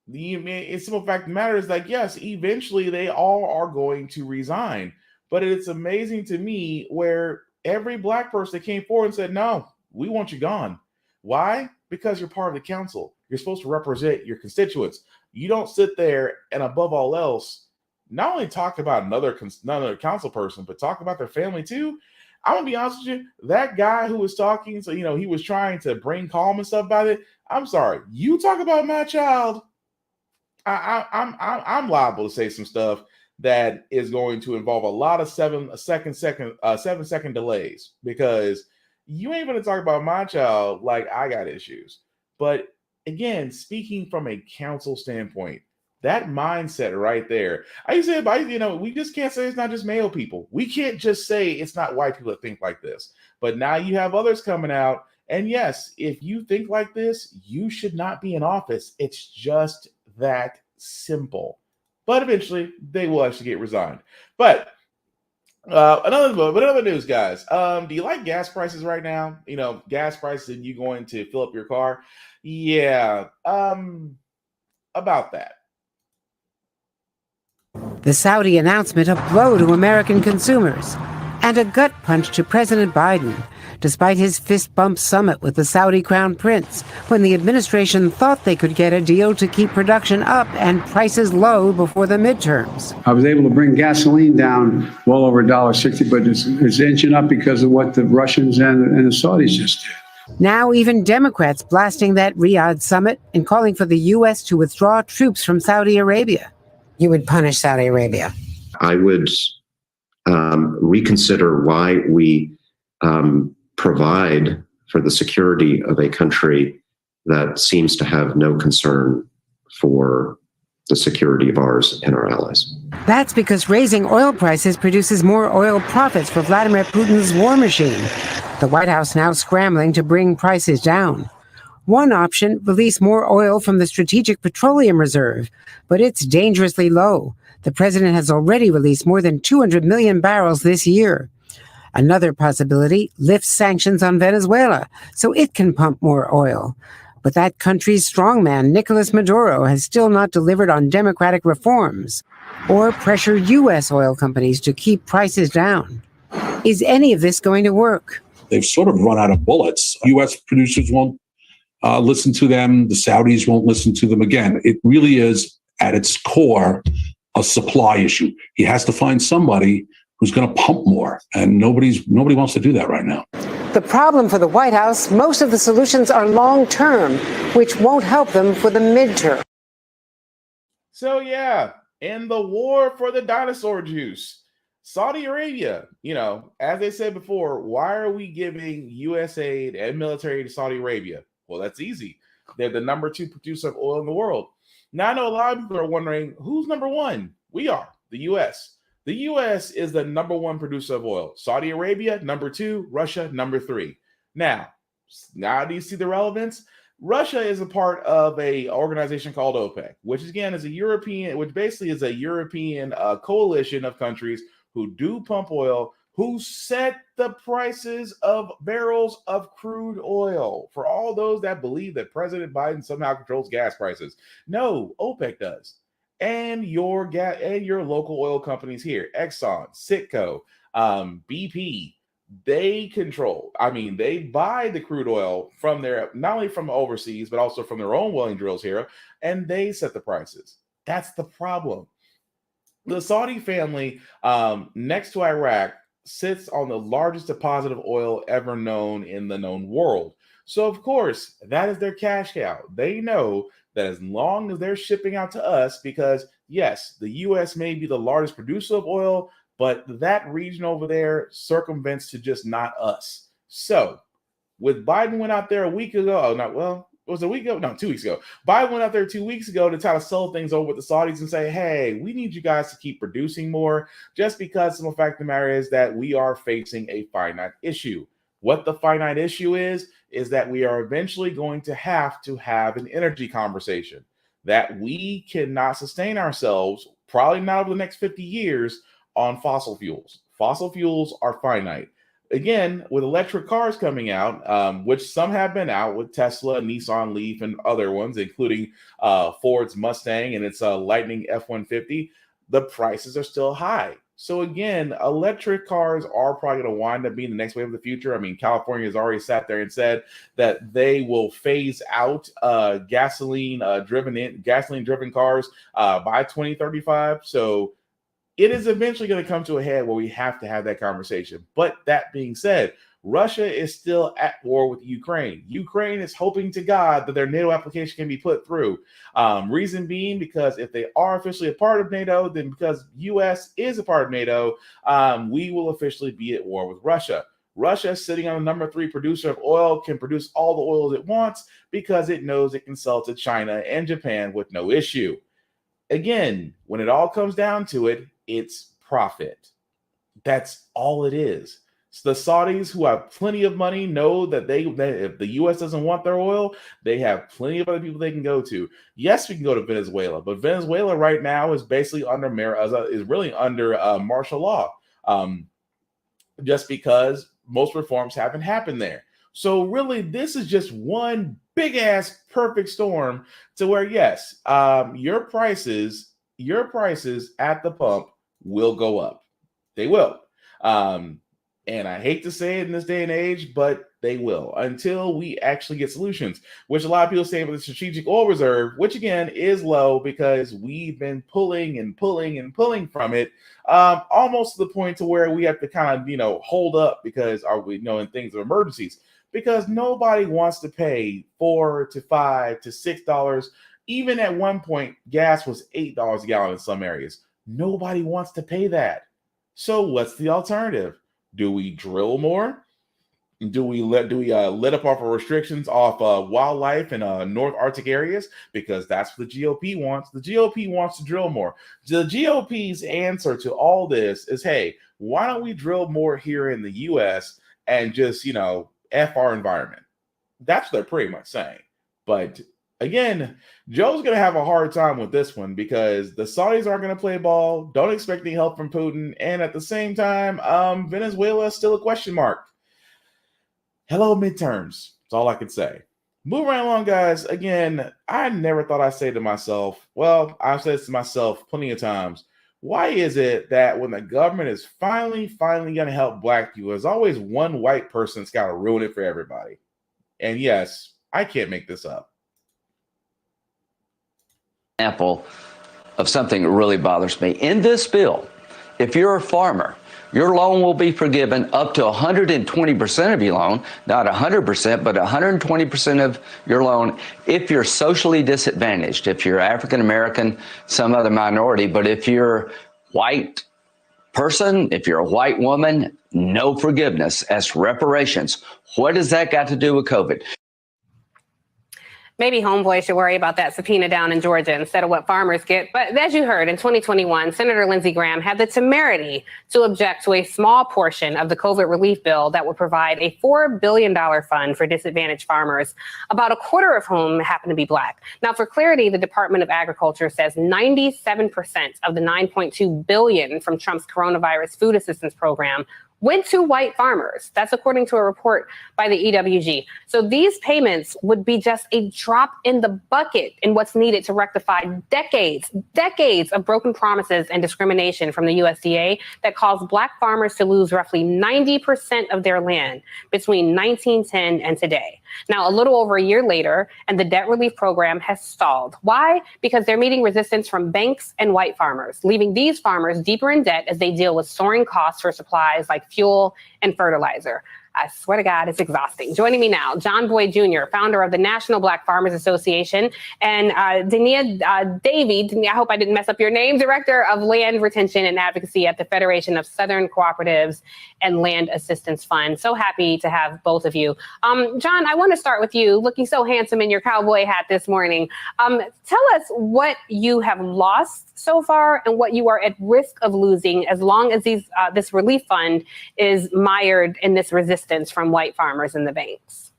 B: The simple fact of the matter is that, yes, eventually they all are going to resign. But it's amazing to me where every Black person that came forward and said, no, we want you gone. Why? Because you're part of the council. You're supposed to represent your constituents. You don't sit there and, above all else, not only talk about another council person, but talk about their family too. I'm gonna be honest with you. That guy who was talking, so he was trying to bring calm and stuff about it. I'm sorry. You talk about my child, I'm liable to say some stuff that is going to involve a lot of 7-second delays, because you ain't gonna talk about my child like I got issues. But again, speaking from a council standpoint, that mindset right there. I used to say, we just can't say it's not just male people. We can't just say it's not white people that think like this. But now you have others coming out. And yes, if you think like this, you should not be in office. It's just that simple. But eventually, they will actually get resigned. But another news, guys. Do you like gas prices right now? Gas prices and you going to fill up your car? Yeah. About that.
R: The Saudi announcement a blow to American consumers and a gut punch to President Biden. despite his fist bump summit with the Saudi crown prince, when the administration thought they could get a deal to keep production up and prices low before the midterms.
S: I was able to bring gasoline down well over $1.60, but it's inching up because of what the Russians and the Saudis just did.
R: Now even Democrats blasting that Riyadh summit and calling for the U.S. to withdraw troops from Saudi Arabia. You would punish Saudi Arabia.
T: I would reconsider why we provide for the security of a country that seems to have no concern for the security of ours and our allies.
R: That's because raising oil prices produces more oil profits for Vladimir Putin's war machine. The White House now scrambling to bring prices down. One option, release more oil from the Strategic Petroleum Reserve, but it's dangerously low. The president has already released more than 200 million barrels this year. Another possibility, lift sanctions on Venezuela so it can pump more oil. But that country's strongman, Nicolas Maduro, has still not delivered on democratic reforms or pressure U.S. oil companies to keep prices down. Is any of this going to work?
U: They've sort of run out of bullets. U.S. producers won't listen to them. The Saudis won't listen to them again. It really is, at its core, a supply issue. He has to find somebody who's going to pump more, and nobody wants to do that right now.
R: The problem for the White House, most of the solutions are long-term, which won't help them for the midterm.
B: So yeah, in the war for the dinosaur juice, Saudi Arabia, as they said before, why are we giving U.S. aid and military to Saudi Arabia? Well, that's easy. They're the number 2 producer of oil in the world. Now, I know a lot of people are wondering, who's number 1? We are, the U.S. The U.S. is the number 1 producer of oil. Saudi Arabia, number 2. Russia, number 3. Now do you see the relevance? Russia is a part of a organization called OPEC, which again is basically is a European coalition of countries who do pump oil, who set the prices of barrels of crude oil. For all those that believe that President Biden somehow controls gas prices, no, OPEC does. And your local oil companies here, Exxon, Citgo, BP, they control. They buy the crude oil from not only from overseas, but also from their own welling drills here, and they set the prices. That's the problem. The Saudi family, next to Iraq, sits on the largest deposit of oil ever known in the known world. So, of course, that is their cash cow. They know that as long as they're shipping out to us, because, yes, the U.S. may be the largest producer of oil, but that region over there circumvents to just not us. So, with Biden went out there a week ago, it was a week ago? No, 2 weeks ago. Biden went out there 2 weeks ago to try to sell things over with the Saudis and say, hey, we need you guys to keep producing more, just because the fact of the matter is that we are facing a finite issue. What the finite issue is that we are eventually going to have an energy conversation, that we cannot sustain ourselves, probably not over the next 50 years, on fossil fuels. Fossil fuels are finite. Again, with electric cars coming out, which some have been out with Tesla, Nissan Leaf, and other ones, including Ford's Mustang and its Lightning F-150, the prices are still high. So again, electric cars are probably going to wind up being the next wave of the future. California has already sat there and said that they will phase out gasoline-driven cars by 2035. So it is eventually going to come to a head where we have to have that conversation. But that being said, Russia is still at war with Ukraine. Ukraine is hoping to God that their NATO application can be put through. Reason being, because if they are officially a part of NATO, then because U.S. is a part of NATO, we will officially be at war with Russia. Russia, sitting on the number 3 producer of oil, can produce all the oil it wants because it knows it can sell to China and Japan with no issue. Again, when it all comes down to it, it's profit. That's all it is. So the Saudis, who have plenty of money, know that if the U.S. doesn't want their oil, they have plenty of other people they can go to. Yes, we can go to Venezuela, but Venezuela right now is basically under martial law, just because most reforms haven't happened there. So really, this is just one big ass perfect storm to where, yes, your prices at the pump will go up. They will. And I hate to say it in this day and age, but they will until we actually get solutions, which a lot of people say with the strategic oil reserve, which again is low because we've been pulling and pulling and pulling from it, almost to the point to where we have to kind of, hold up because in things of emergencies, because nobody wants to pay $4 to $5 to $6. Even at one point, gas was $8 a gallon in some areas. Nobody wants to pay that. So what's the alternative? Do we drill more? Do we let up off our restrictions off wildlife in North Arctic areas? Because that's what the GOP wants. The GOP wants to drill more. The GOP's answer to all this is, hey, why don't we drill more here in the U.S. and just, F our environment? That's what they're pretty much saying. But again, Joe's going to have a hard time with this one because the Saudis aren't going to play ball. Don't expect any help from Putin. And at the same time, Venezuela is still a question mark. Hello, midterms. That's all I can say. Moving right along, guys. Again, I never thought I'd say to myself, well, I've said this to myself plenty of times. Why is it that when the government is finally going to help black people, there's always one white person that's got to ruin it for everybody? And yes, I can't make this up.
A: Example of something that really bothers me. In this bill, if you're a farmer, your loan will be forgiven up to 120% of your loan, not 100%, but 120% of your loan if you're socially disadvantaged, if you're African American, some other minority. But if you're white person, if you're a white woman, no forgiveness. That's reparations. What does that got to do with COVID?
V: Maybe Homeboy should worry about that subpoena down in Georgia instead of what farmers get. But as you heard, in 2021, Senator Lindsey Graham had the temerity to object to a small portion of the COVID relief bill that would provide a $4 billion fund for disadvantaged farmers, about a quarter of whom happen to be black. Now, for clarity, the Department of Agriculture says 97% of the $9.2 billion from Trump's coronavirus food assistance program went to white farmers. That's according to a report by the EWG. So these payments would be just a drop in the bucket in what's needed to rectify decades of broken promises and discrimination from the USDA that caused black farmers to lose roughly 90% of their land between 1910 and today. Now, a little over a year later, and the debt relief program has stalled. Why? Because they're meeting resistance from banks and white farmers, leaving these farmers deeper in debt as they deal with soaring costs for supplies like fuel and fertilizer. I swear to God, it's exhausting. Joining me now, John Boyd Jr., founder of the National Black Farmers Association, and Dania Davy, I hope I didn't mess up your name, Director of Land Retention and Advocacy at the Federation of Southern Cooperatives and Land Assistance Fund. So happy to have both of you. John, I want to start with you, looking so handsome in your cowboy hat this morning. Tell us what you have lost so far and what you are at risk of losing as long as this relief fund is mired in this resistance from white farmers and the banks.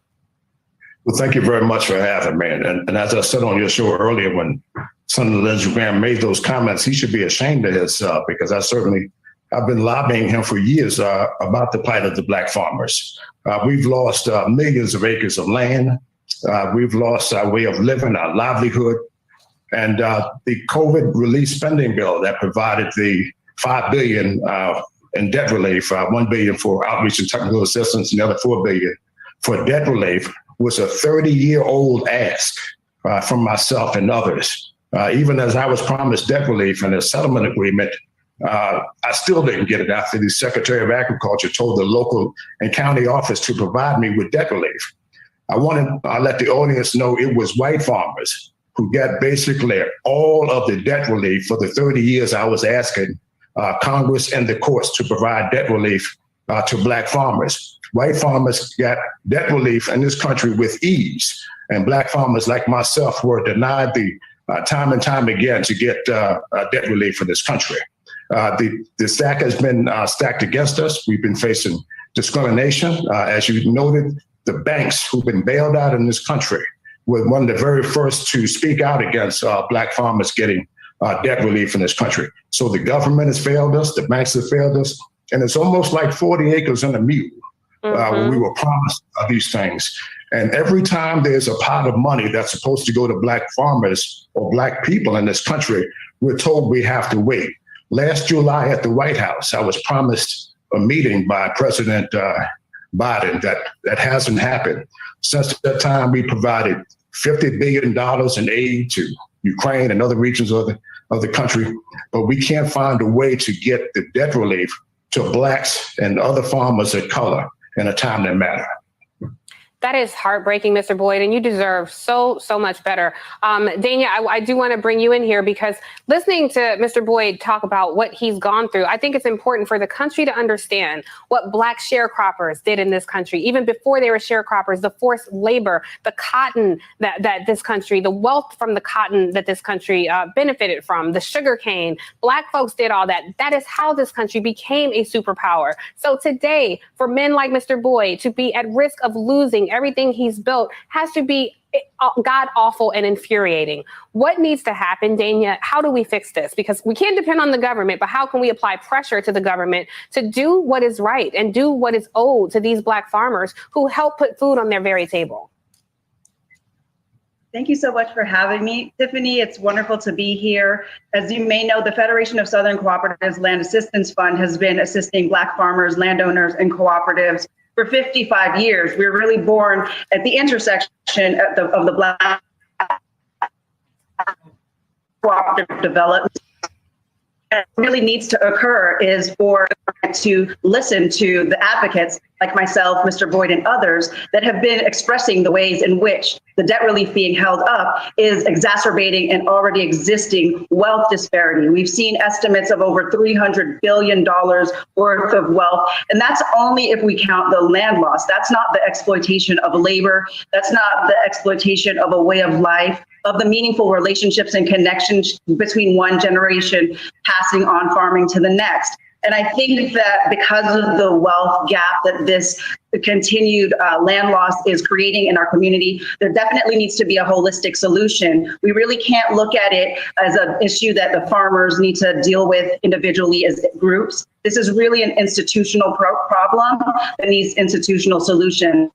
W: Well, thank you very much for having me. And as I said on your show earlier, when Senator Lindsey Graham made those comments, he should be ashamed of himself, because I've been lobbying him for years about the plight of the black farmers. We've lost millions of acres of land. We've lost our way of living, our livelihood. And the COVID relief spending bill that provided the $5 billion in debt relief, $1 billion for outreach and technical assistance, and the other $4 billion for debt relief, was a 30-year-old ask from myself and others. Even as I was promised debt relief and a settlement agreement, I still didn't get it after the Secretary of Agriculture told the local and county office to provide me with debt relief. I want to let the audience know it was white farmers who got basically all of the debt relief for the 30 years I was asking Congress and the courts to provide debt relief to black farmers. White farmers got debt relief in this country with ease, and black farmers like myself were denied the time and time again to get debt relief in this country. The stack has been stacked against us. We've been facing discrimination. As you noted, the banks who've been bailed out in this country were one of the very first to speak out against black farmers getting debt relief in this country. So the government has failed us, the banks have failed us, and it's almost like 40 acres and a mule when we were promised these things. And every time there's a pot of money that's supposed to go to black farmers or black people in this country, we're told we have to wait. Last July at the White House, I was promised a meeting by President Biden. That hasn't happened. Since that time, we provided $50 billion in aid to Ukraine and other regions of the country, but we can't find a way to get the debt relief to Blacks and other farmers of color in a timely manner.
V: That is heartbreaking, Mr. Boyd, and you deserve so much better. Dania, I do want to bring you in here because listening to Mr. Boyd talk about what he's gone through, I think it's important for the country to understand what Black sharecroppers did in this country, even before they were sharecroppers, the forced labor, the cotton that this country, the wealth from the cotton that this country benefited from, the sugar cane. Black folks did all that. That is how this country became a superpower. So today, for men like Mr. Boyd to be at risk of losing everything he's built has to be god awful and infuriating. What needs to happen, Dania? How do we fix this? Because we can't depend on the government, but how can we apply pressure to the government to do what is right and do what is owed to these Black farmers who help put food on their very table?
C: Thank you so much for having me, Tiffany. It's wonderful to be here. As you may know, the Federation of Southern Cooperatives Land Assistance Fund has been assisting Black farmers, landowners, and cooperatives for 55 years. We were really born at the intersection of the Black cooperative development. What really needs to occur is for to listen to the advocates like myself, Mr. Boyd, and others that have been expressing the ways in which the debt relief being held up is exacerbating an already existing wealth disparity. We've seen estimates of over $300 billion worth of wealth, and that's only if we count the land loss. That's not the exploitation of labor. That's not the exploitation of a way of life, of the meaningful relationships and connections between one generation passing on farming to the next. And I think that because of the wealth gap that this continued land loss is creating in our community, there definitely needs to be a holistic solution. We really can't look at it as an issue that the farmers need to deal with individually as groups. This is really an institutional problem that needs institutional solutions.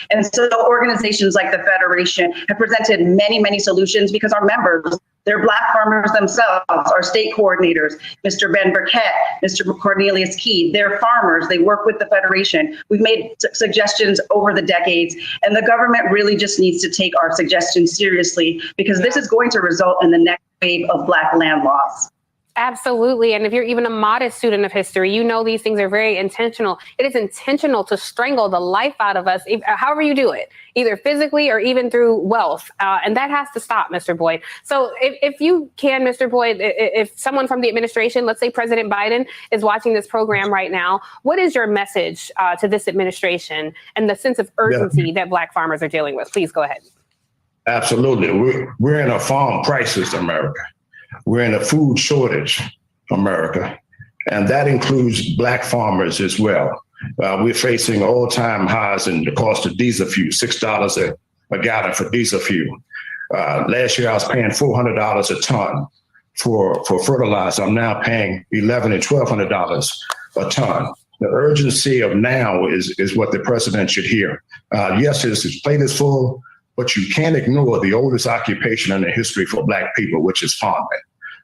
C: And so organizations like the Federation have presented many solutions because our members, they're Black farmers themselves, our state coordinators, Mr. Ben Burkett, Mr. Cornelius Key, they're farmers, they work with the Federation. We've made suggestions over the decades, and the government really just needs to take our suggestions seriously because this is going to result in the next wave of Black land loss.
V: Absolutely. And if you're even a modest student of history, you know these things are very intentional. It is intentional to strangle the life out of us, however you do it, either physically or even through wealth. And that has to stop, Mr. Boyd. So if you can, Mr. Boyd, if someone from the administration, let's say President Biden, is watching this program right now, what is your message to this administration and the sense of urgency that Black farmers are dealing with? Please go ahead.
W: Absolutely. We're in a farm crisis, America. We're in a food shortage, America, and that includes Black farmers as well. We're facing all-time highs in the cost of diesel fuel, $6 a gallon for diesel fuel. Last year, I was paying $400 a ton for fertilizer. I'm now paying $1,100 and $1,200 a ton. The urgency of now is what the president should hear. Yes, his plate is full, but you can't ignore the oldest occupation in the history for Black people, which is farming.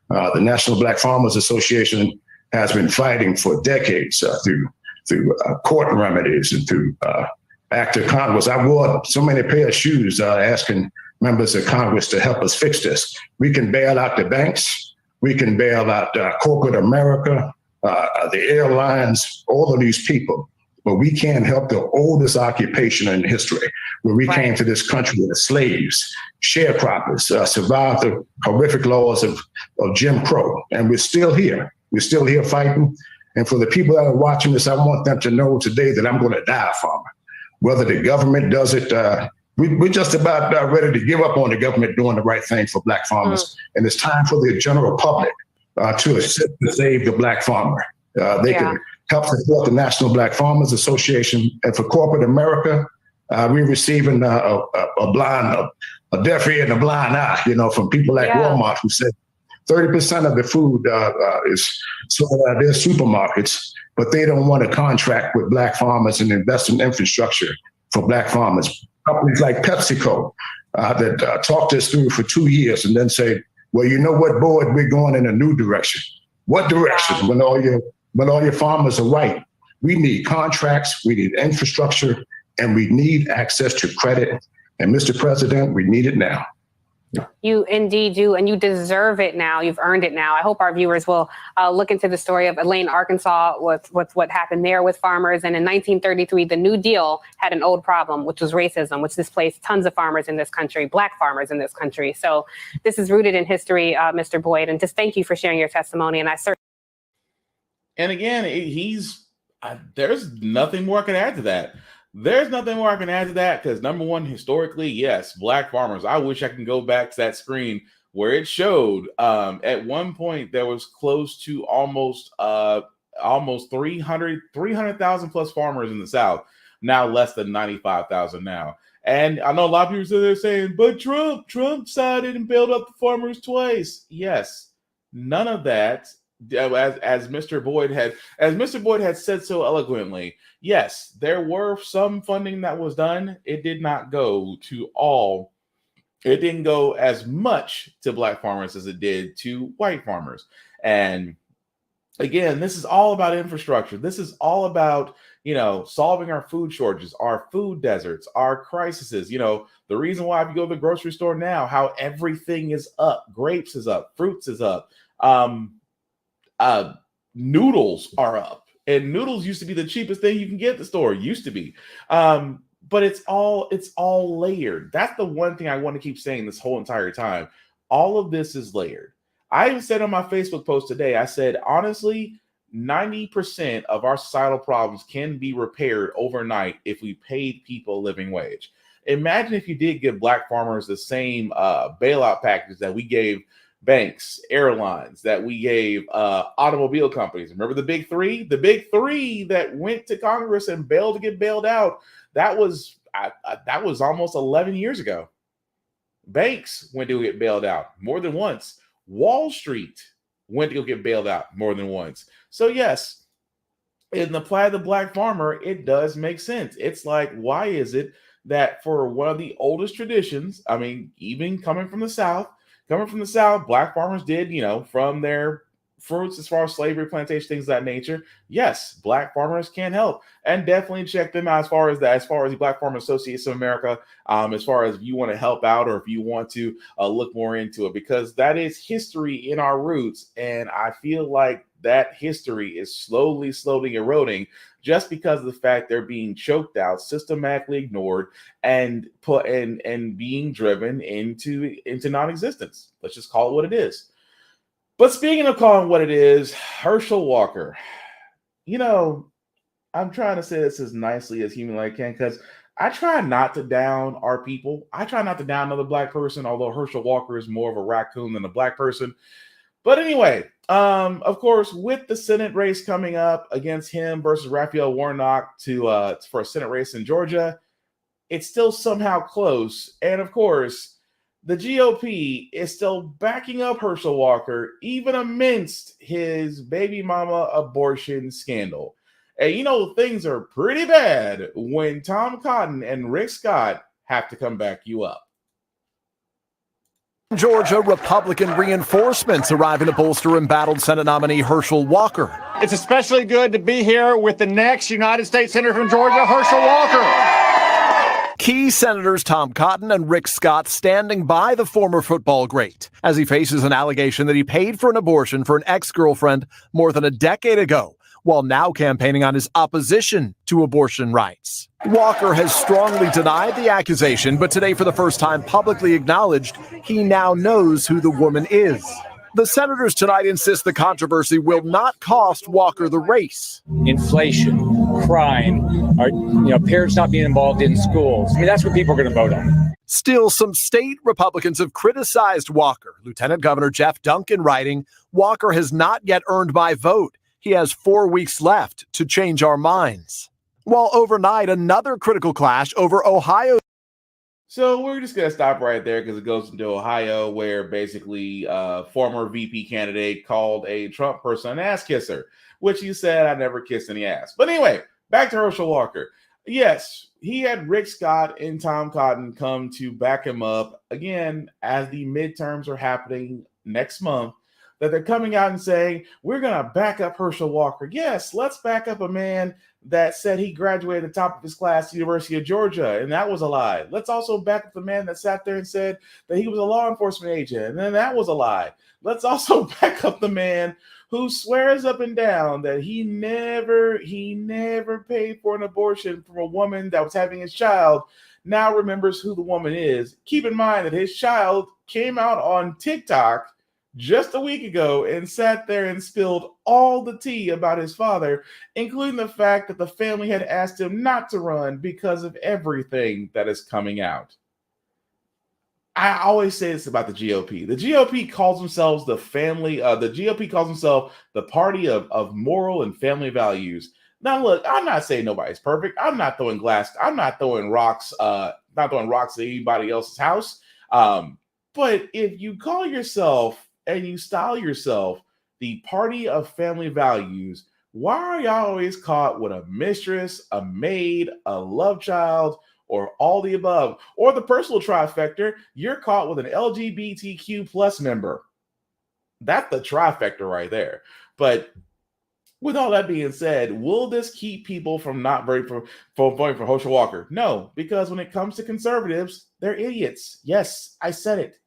W: The National Black Farmers Association has been fighting for decades through court remedies and through act of Congress. I wore so many pair of shoes asking members of Congress to help us fix this. We can bail out the banks. We can bail out corporate America, the airlines, all of these people. But we can't help the oldest occupation in history, where we came to this country as slaves, sharecroppers, survived the horrific laws of Jim Crow. And we're still here. We're still here fighting. And for the people that are watching this, I want them to know today that I'm going to die a farmer. Whether the government does it, we're just about ready to give up on the government doing the right thing for Black farmers. And it's time for the general public to assist to save the Black farmer. They can help support the National Black Farmers Association. And for corporate America, we're receiving a deaf ear and a blind eye, from people like Walmart, who said 30% of the food is sold at their supermarkets, but they don't want to contract with Black farmers and invest in infrastructure for Black farmers. Companies like PepsiCo that talked us through for 2 years and then say, well, you know what, board, we're going in a new direction. What direction? When all your farmers are white, We need contracts, we need infrastructure, and we need access to credit. And Mr. President, we need it now.
V: You indeed do, and you deserve it now. You've earned it now. I hope our viewers will look into the story of Elaine, Arkansas, with what happened there with farmers. And in 1933, the New Deal had an old problem, which was racism, which displaced tons of farmers in this country, Black farmers in this country. So this is rooted in history, Mr. Boyd. And just thank you for sharing your testimony. And I certainly.
B: And again, there's nothing more I can add to that. There's nothing more I can add to that because, number one, historically, yes, Black farmers. I wish I can go back to that screen where it showed at one point there was close to almost 300,000 plus farmers in the South. Now less than 95,000 now. And I know a lot of people sit there saying, but Trump sided and bailed up the farmers twice. Yes, none of that. As Mr. Boyd had said so eloquently, yes, there were some funding that was done. It did not go to all. It didn't go as much to Black farmers as it did to white farmers. And again, this is all about infrastructure. This is all about, solving our food shortages, our food deserts, our crises. The reason why if you go to the grocery store now, how everything is up. Grapes is up. Fruits is up. Noodles are up, and noodles used to be the cheapest thing you can get at the store. Used to be, but it's all layered. That's the one thing I want to keep saying this whole entire time. All of this is layered. I even said on my Facebook post today, I said, honestly, 90% of our societal problems can be repaired overnight if we paid people a living wage. Imagine if you did give Black farmers the same bailout package that we gave banks, airlines, that we gave automobile companies. Remember the big three? The big three that went to Congress and get bailed out. That was almost 11 years ago. Banks went to get bailed out more than once. Wall Street went to go get bailed out more than once. So yes, in the plight of the Black farmer, it does make sense. It's like, why is it that for one of the oldest traditions, I mean, even coming from the South, Black farmers did, from their fruits as far as slavery, plantation, things of that nature. Yes, Black farmers can help, and definitely check them out as far as the Black Farmer Association of America, as far as if you want to help out or if you want to look more into it, because that is history in our roots. And I feel like that history is slowly eroding just because of the fact they're being choked out, systematically ignored, and being driven into non-existence. Let's just call it what it is. But speaking of calling what it is, Herschel Walker, I'm trying to say this as nicely as humanly I can, because I try not to down our people. I try not to down another Black person, although Herschel Walker is more of a raccoon than a Black person. But anyway, of course, with the Senate race coming up against him versus Raphael Warnock for a Senate race in Georgia, it's still somehow close. And of course, the GOP is still backing up Herschel Walker, even amidst his baby mama abortion scandal. And things are pretty bad when Tom Cotton and Rick Scott have to come back you up.
D: Georgia, Republican reinforcements arriving to bolster embattled Senate nominee Herschel Walker.
E: It's especially good to be here with the next United States Senator from Georgia, Herschel Walker.
D: Key Senators Tom Cotton and Rick Scott standing by the former football great as he faces an allegation that he paid for an abortion for an ex-girlfriend more than a decade ago, while now campaigning on his opposition to abortion rights. Walker has strongly denied the accusation, but today for the first time publicly acknowledged he now knows who the woman is. The senators tonight insist the controversy will not cost Walker the race.
F: Inflation, crime, parents not being involved in schools. I mean, that's what people are going to vote on.
D: Still, some state Republicans have criticized Walker. Lieutenant Governor Jeff Duncan writing, Walker has not yet earned my vote. He has 4 weeks left to change our minds. While overnight, another critical clash over Ohio.
B: So we're just going to stop right there because it goes into Ohio, where basically former VP candidate called a Trump person an ass kisser, which he said, I never kissed any ass. But anyway, back to Herschel Walker. Yes, he had Rick Scott and Tom Cotton come to back him up again as the midterms are happening next month, that they're coming out and saying, we're going to back up Herschel Walker. Yes, let's back up a man that said he graduated at the top of his class at the University of Georgia, and that was a lie. Let's also back up the man that sat there and said that he was a law enforcement agent, and then that was a lie. Let's also back up the man who swears up and down that he never paid for an abortion from a woman that was having his child, now remembers who the woman is. Keep in mind that his child came out on TikTok just a week ago and sat there and spilled all the tea about his father, including the fact that the family had asked him not to run because of everything that is coming out. I always say this about the GOP. The GOP calls themselves the family. The GOP calls themselves the party of moral and family values. Now, look, I'm not saying nobody's perfect. I'm not throwing rocks. Not throwing rocks at anybody else's house. But if you call yourself and you style yourself the party of family values, why are y'all always caught with a mistress, a maid, a love child, or all the above? Or the personal trifecta, you're caught with an LGBTQ plus member. That's the trifecta right there. But with all that being said, will this keep people from not voting for Herschel Walker? No, because when it comes to conservatives, they're idiots. Yes, I said it.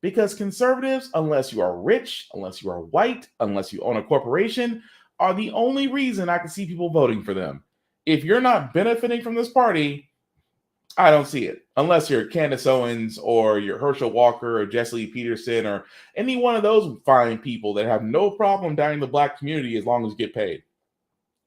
B: Because conservatives, unless you are rich, unless you are white, unless you own a corporation, are the only reason I can see people voting for them. If you're not benefiting from this party, I don't see it. Unless you're Candace Owens or you're Herschel Walker or Jesse Lee Peterson or any one of those fine people that have no problem dying the black community as long as you get paid.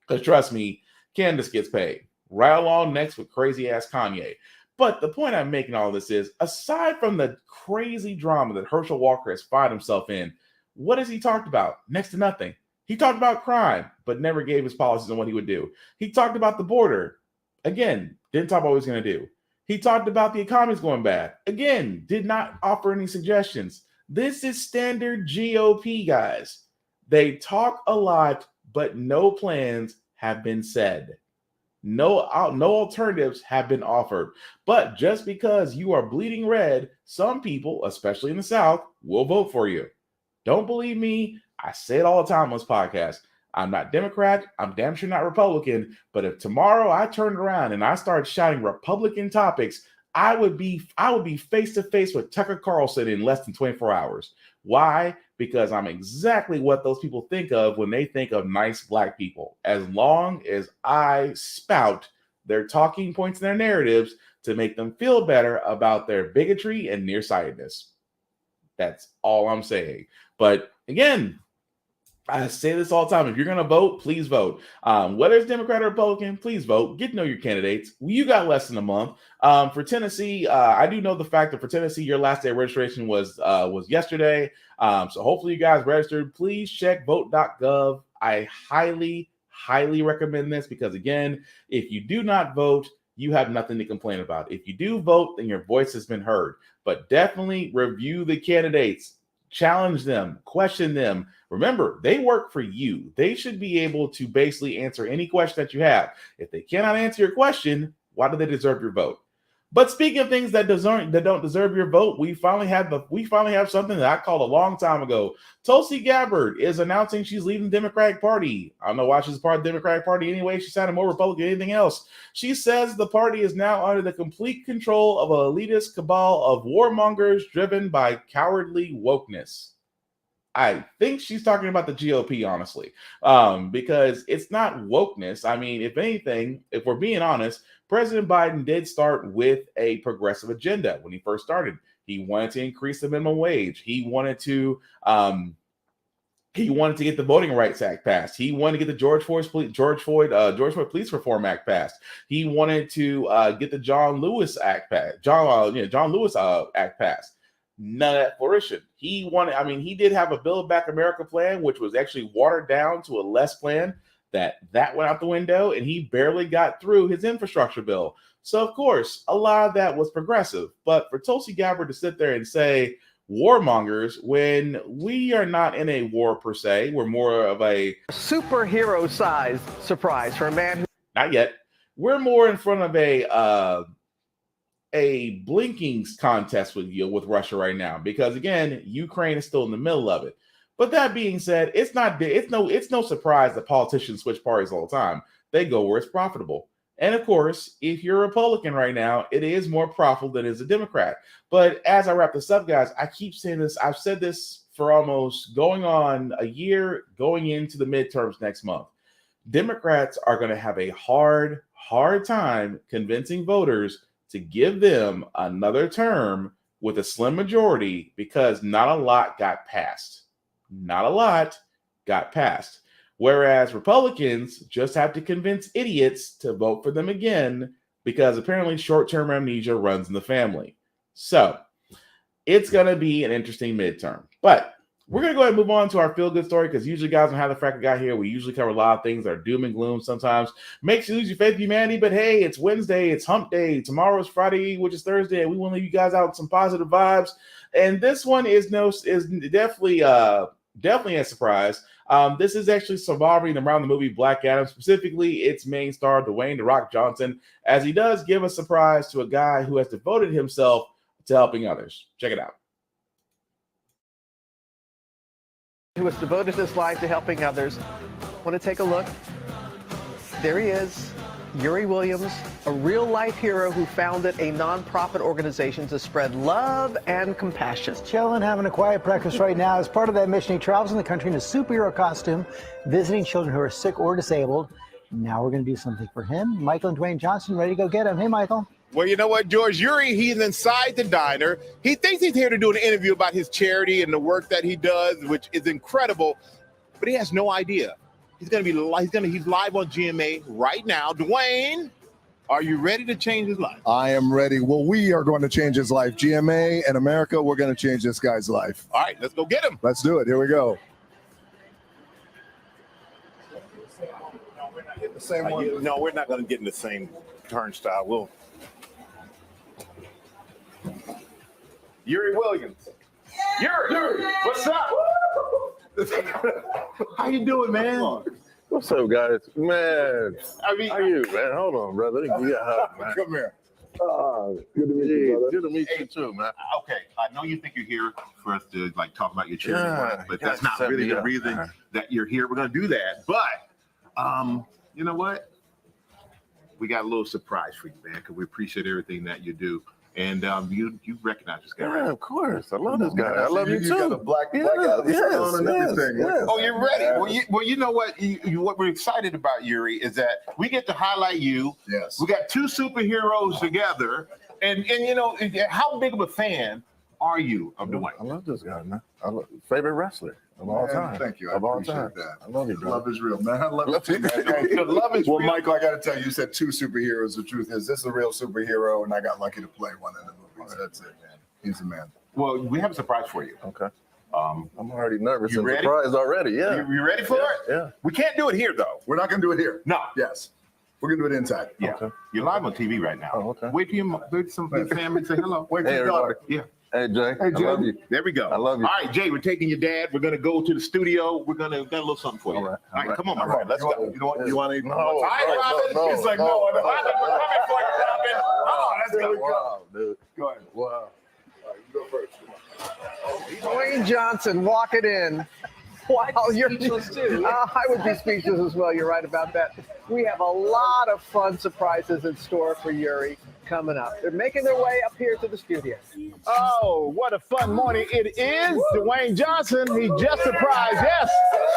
B: Because trust me, Candace gets paid. Right along next with crazy ass Kanye. But the point I'm making all this is, aside from the crazy drama that Herschel Walker has found himself in, what has he talked about? Next to nothing. He talked about crime, but never gave his policies on what he would do. He talked about the border. Again, didn't talk about what he was going to do. He talked about the economy's going bad. Again, did not offer any suggestions. This is standard GOP, guys. They talk a lot, but no plans have been said. No alternatives have been offered. But just because you are bleeding red, some people, especially in the South, will vote for you. Don't believe me? I say it all the time on this podcast. I'm not Democrat. I'm damn sure not Republican. But if tomorrow I turned around and I started shouting Republican topics, I would be face to face with Tucker Carlson in less than 24 hours. Why? Because I'm exactly what those people think of when they think of nice black people. As long as I spout their talking points and their narratives to make them feel better about their bigotry and nearsightedness. That's all I'm saying. But again, I say this all the time. If you're going to vote, please vote. Whether it's Democrat or Republican, please vote. Get to know your candidates. You got less than a month. For Tennessee, I do know the fact that for Tennessee, your last day of registration was yesterday. So hopefully you guys registered. Please check vote.gov. I highly recommend this because, again, if you do not vote, you have nothing to complain about. If you do vote, then your voice has been heard. But definitely review the candidates. Challenge them, question them. Remember, they work for you. They should be able to basically answer any question that you have. If they cannot answer your question, why do they deserve your vote? But speaking of things that don't deserve your vote, we finally have something that I called a long time ago. Tulsi Gabbard is announcing she's leaving the Democratic Party. I don't know why she's a part of the Democratic Party anyway. She sounded more Republican than anything else. She says the party is now under the complete control of an elitist cabal of warmongers driven by cowardly wokeness. I think she's talking about the GOP, honestly, because it's not wokeness. I mean, if anything, if we're being honest, President Biden did start with a progressive agenda when he first started. He wanted to increase the minimum wage. He wanted to get the Voting Rights Act passed. He wanted to get the George Floyd Police Reform Act passed. He wanted to get the John Lewis Act passed. Act passed. None of that fruition. He did have a Build Back America plan, which was actually watered down to a less plan. That went out the window, and he barely got through his infrastructure bill. So, of course, a lot of that was progressive. But for Tulsi Gabbard to sit there and say warmongers when we are not in a war per se, we're more of a
G: superhero-sized surprise for a man who...
B: Not yet. We're more in front of a blinking contest with Russia right now, because again, Ukraine is still in the middle of it. But that being said, it's no surprise that politicians switch parties all the time. they go where it's profitable. And of course, if you're a Republican right now, it is more profitable than it is a Democrat. But as I wrap this up, guys, I keep saying this. I've said this for almost going on a year, going into the midterms next month. Democrats are going to have a hard time convincing voters to give them another term with a slim majority because not a lot got passed. Not a lot got passed. Whereas Republicans just have to convince idiots to vote for them again because apparently short-term amnesia runs in the family. So it's going to be an interesting midterm. But we're going to go ahead and move on to our feel-good story because usually, guys, on How the Frack got here, we usually cover a lot of things that are doom and gloom sometimes. Makes you lose your faith in humanity, but hey, it's Wednesday, it's hump day. Tomorrow is Friday, which is Thursday, and we want to leave you guys out with some positive vibes. And this one is definitely a surprise. This is actually surviving around the movie Black Adam, specifically its main star, Dwayne "The Rock" Johnson, as he does give a surprise to a guy who has devoted himself to helping others. Check it out.
G: Who has devoted his life to helping others. Want to take a look? There he is, Yuri Williams, a real-life hero who founded a nonprofit organization to spread love and compassion.
H: Chilling, having a quiet breakfast right now. As part of that mission, he travels in the country in a superhero costume, visiting children who are sick or disabled. Now we're going to do something for him. Michael and Dwayne Johnson ready to go get him. Hey, Michael.
I: Well, you know what, George? Yuri, he's inside the diner. He thinks he's here to do an interview about his charity and the work that he does, which is incredible, but he has no idea. He's live on GMA right now. Dwayne, are you ready to change his life?
J: I am ready. Well, we are going to change his life. GMA and America, we're going to change this guy's life.
I: All right, let's go get him.
J: Let's do it. Here we go.
I: The same one. No, we're not going to get in the same turnstile. Yuri Williams. Yuri, what's up? How you doing, man?
X: What's up, guys? Man,
I: I mean,
X: how you, man? Hold on, brother. Yeah, man.
I: Come here.
X: Good to meet you, brother. Good to meet you too, man.
I: Okay, I know you think you're here for us to talk about your charity,
X: Yeah,
I: but
X: you
I: that's
X: guys
I: not
X: set
I: really
X: me
I: the
X: up,
I: reason
X: man.
I: that you're here. We're gonna do that, but you know what? We got a little surprise for you, man, because we appreciate everything that you do. And you recognize this guy, right?
X: Yeah, of course. I love this guy. I love you too.
J: got a black
X: yes,
J: on and everything.
X: yes.
I: Oh, you're ready. Well, you know what? What we're excited about, Yuri, is that we get to highlight you.
J: Yes.
I: We got two superheroes together, and you know, how big of a fan are you of Dwayne?
X: I love this guy, man. Favorite wrestler of all time.
J: Thank you. I
X: Of all
J: appreciate
X: time.
J: that.
X: I love you, brother.
J: Love is real, man. I love it too, man.
I: Love is
J: Well,
I: real.
J: Michael, I got to tell you, you said two superheroes. The truth is, this is a real superhero, and I got lucky to play one in the movie. So that's it, man. He's the man.
I: Well, we have a surprise for you.
X: Okay. I'm already nervous
I: You
X: and
I: ready?
X: surprised already. Yeah.
I: You ready for it?
X: Yeah.
I: We can't do it here, though.
J: We're not going to do it here.
I: No.
J: Yes. We're going to do it inside.
I: Yeah.
X: Okay.
I: You're live on TV right now.
X: Oh, okay.
I: Wait for some family to say hello.
J: Wait for
X: Hey,
J: your daughter.
I: Yeah.
X: Hey, Jay. I love you.
I: There we go.
X: I love you.
I: All right, Jay, we're taking your dad. We're gonna go to the studio. We've got a little something for you.
X: All right.
I: All right, come on, my friend. Let's go.
J: You want to eat?
X: No,
I: All right, Robin. He's like, no. Robin, we're coming for you, Robin. Come on, let's go.
X: Wow, dude.
J: Go ahead.
X: Wow.
J: All right, you go first.
G: Dwayne Johnson walking in. Wow, you're speechless too. I would be speechless as well. You're right about that. We have a lot of fun surprises in store for Yuri coming up. They're making their way up here to the studio.
I: Oh, what a fun morning it is. Dwayne Johnson, he just surprised, yes,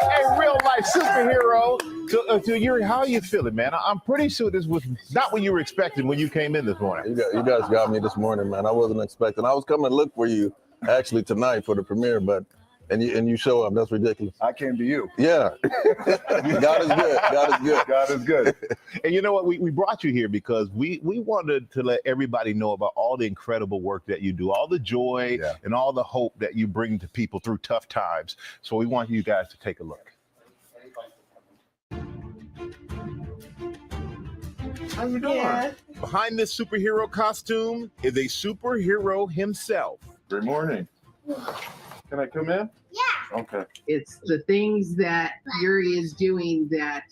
I: a real-life superhero. To Yuri, how are you feeling, man? I'm pretty sure this was not what you were expecting when you came in this morning.
X: You guys got me this morning, man. I wasn't expecting. I was coming to look for you actually tonight for the premiere, but and you show up. That's ridiculous.
J: I came to you.
X: Yeah. God is good. God is good.
J: God is good.
I: And you know what? We brought you here because we wanted to let everybody know about all the incredible work that you do, all the joy and all the hope that you bring to people through tough times. So we want you guys to take a look. How you doing?
Y: Yeah.
I: Behind this superhero costume is a superhero himself.
X: Good morning. Can I come in?
Y: Yeah.
X: Okay.
Y: It's the things that Yuri is doing that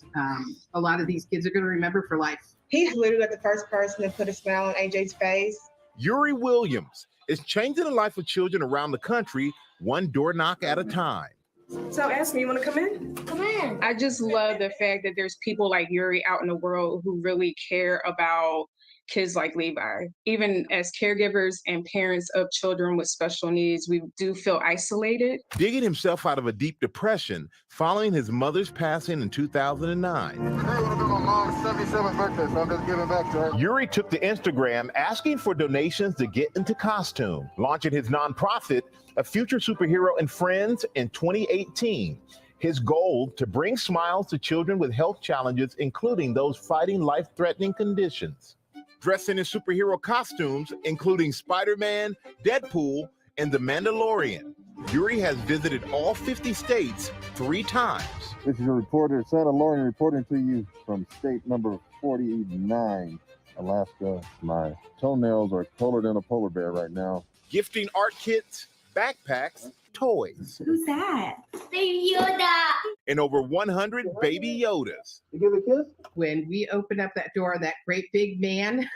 Y: a lot of these kids are going to remember for life.
Z: He's literally the first person to put a smile on AJ's face.
I: Yuri Williams is changing the life of children around the country, one door knock at a time.
K: So, Ashley, you want to come in? Come in. I just love the fact that there's people like Yuri out in the world who really care about kids like Levi. Even as caregivers and parents of children with special needs, we do feel isolated.
I: Digging himself out of a deep depression following his mother's passing in 2009.
X: Today would have been my mom's 77th birthday, so I'm just giving back to her.
I: Yuri took to Instagram asking for donations to get into costume, launching his nonprofit, A Future Superhero and Friends, in 2018. His goal, to bring smiles to children with health challenges, including those fighting life-threatening conditions. Dressing in superhero costumes, including Spider-Man, Deadpool, and The Mandalorian, Yuri has visited all 50 states 3 times.
X: This is your reporter, Santa Lauren, reporting to you from state number 49, Alaska. My toenails are colored in a polar bear right now.
I: Gifting art kits, backpacks, toys,
K: Who's that?
Z: Baby Yoda.
I: and over 100 baby Yodas.
X: You give a kiss?
Y: When we opened up that door, that great big man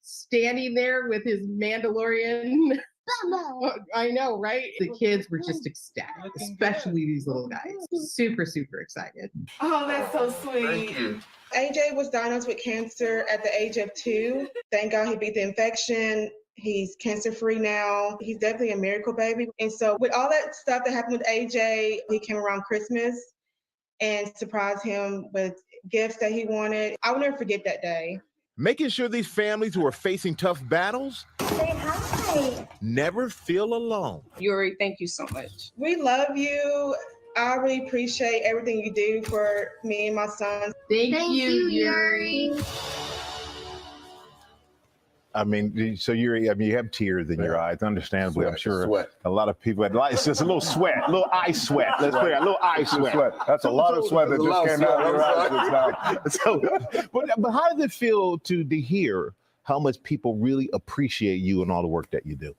Y: standing there with his Mandalorian. I know, right? The kids were just ecstatic, especially these little guys. Super, super excited.
K: Oh, that's so sweet.
X: Thank you.
Z: AJ was diagnosed with cancer at the age of 2. Thank God he beat the infection. He's cancer-free now. He's definitely a miracle baby. And so with all that stuff that happened with AJ, he came around Christmas and surprised him with gifts that he wanted. I will never forget that day.
I: Making sure these families who are facing tough battles
Z: Say hi.
I: never feel alone.
K: Yuri, thank you so much.
Z: We love you. I really appreciate everything you do for me and my son.
Y: Thank you, Yuri.
I: I mean, so Yuri, you have tears in your eyes, understandably.
X: Sweat,
I: I'm sure
X: sweat.
I: a lot of people, it's just a little sweat, a little eye sweat. Let's put it, a little eye sweat.
X: That's a lot of sweat that just came out of your eyes just now.
I: So, but how does it feel to hear how much people really appreciate you and all the work that you do?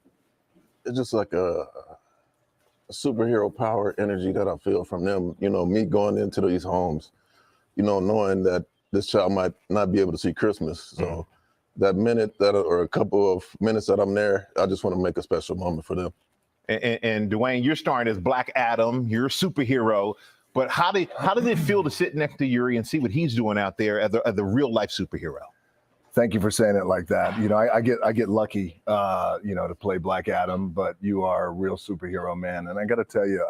X: It's just like a superhero power energy that I feel from them. You know, me going into these homes, you know, knowing that this child might not be able to see Christmas. So that minute or a couple of minutes that I'm there, I just want to make a special moment for them.
I: And Dwayne, you're starring as Black Adam. You're a superhero. But how does it feel to sit next to Yuri and see what he's doing out there as a real life superhero?
L: Thank you for saying it like that. You know, I get lucky, you know, to play Black Adam, but you are a real superhero, man. And I got to tell you,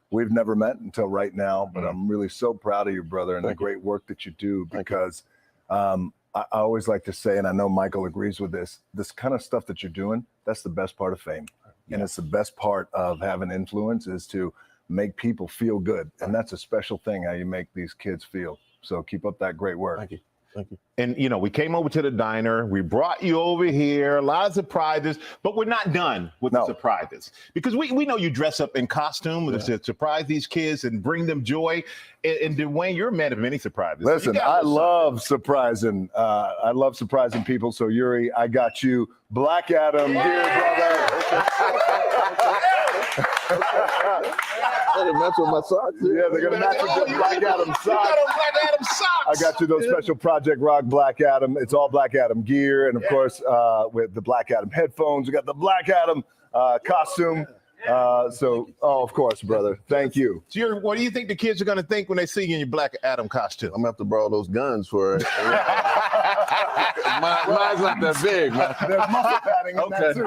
L: we've never met until right now, but I'm really so proud of you, brother, and the great work that you do, because I always like to say, and I know Michael agrees with this kind of stuff that you're doing, that's the best part of fame. And it's the best part of having influence, is to make people feel good. And that's a special thing, how you make these kids feel. So keep up that great work.
X: Thank you. Thank you.
I: And, you know, we came over to the diner. We brought you over here, a lot of surprises, but we're not done with the surprises, because we know you dress up in costume to surprise these kids and bring them joy. And Dwayne, you're a man of many surprises.
L: Listen, I love surprising. I love surprising people. So Yuri, I got you Black Adam here, brother.
X: They match with my socks.
L: Yeah, they're gonna match with the Black Adam socks.
I: You got on Black Adam socks.
L: I got you those special Project Rock Black Adam. It's all Black Adam gear, and of course, with the Black Adam headphones, we got the Black Adam costume. Of course, brother. Thank you.
I: So what do you think the kids are going to think when they see you in your Black Adam costume?
X: I'm going to have to borrow those guns for it. Mine's not that big, man.
L: There's muscle padding in that suit.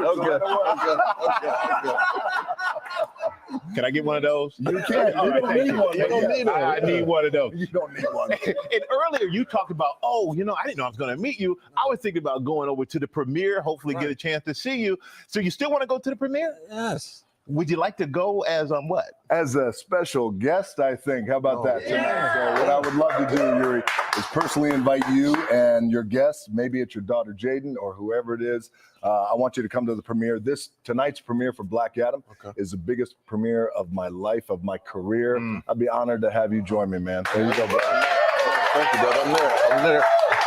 I: Can I get one of those?
L: You can. You don't need one.
X: You don't need one.
I: I need one of those.
L: You don't need one.
I: And earlier you talked about, I didn't know I was going to meet you. I was thinking about going over to the premiere, hopefully get a chance to see you. So you still want to go to the premiere?
L: Yes.
I: Would you like to go as what?
L: As a special guest, I think. How about that tonight? So what I would love to do, Yuri, is personally invite you and your guests. Maybe it's your daughter Jaden or whoever it is. I want you to come to the premiere. Tonight's premiere for Black Adam is the biggest premiere of my life, of my career. I'd be honored to have you join me, man. There you go, brother.
X: Thank you, brother. I'm there.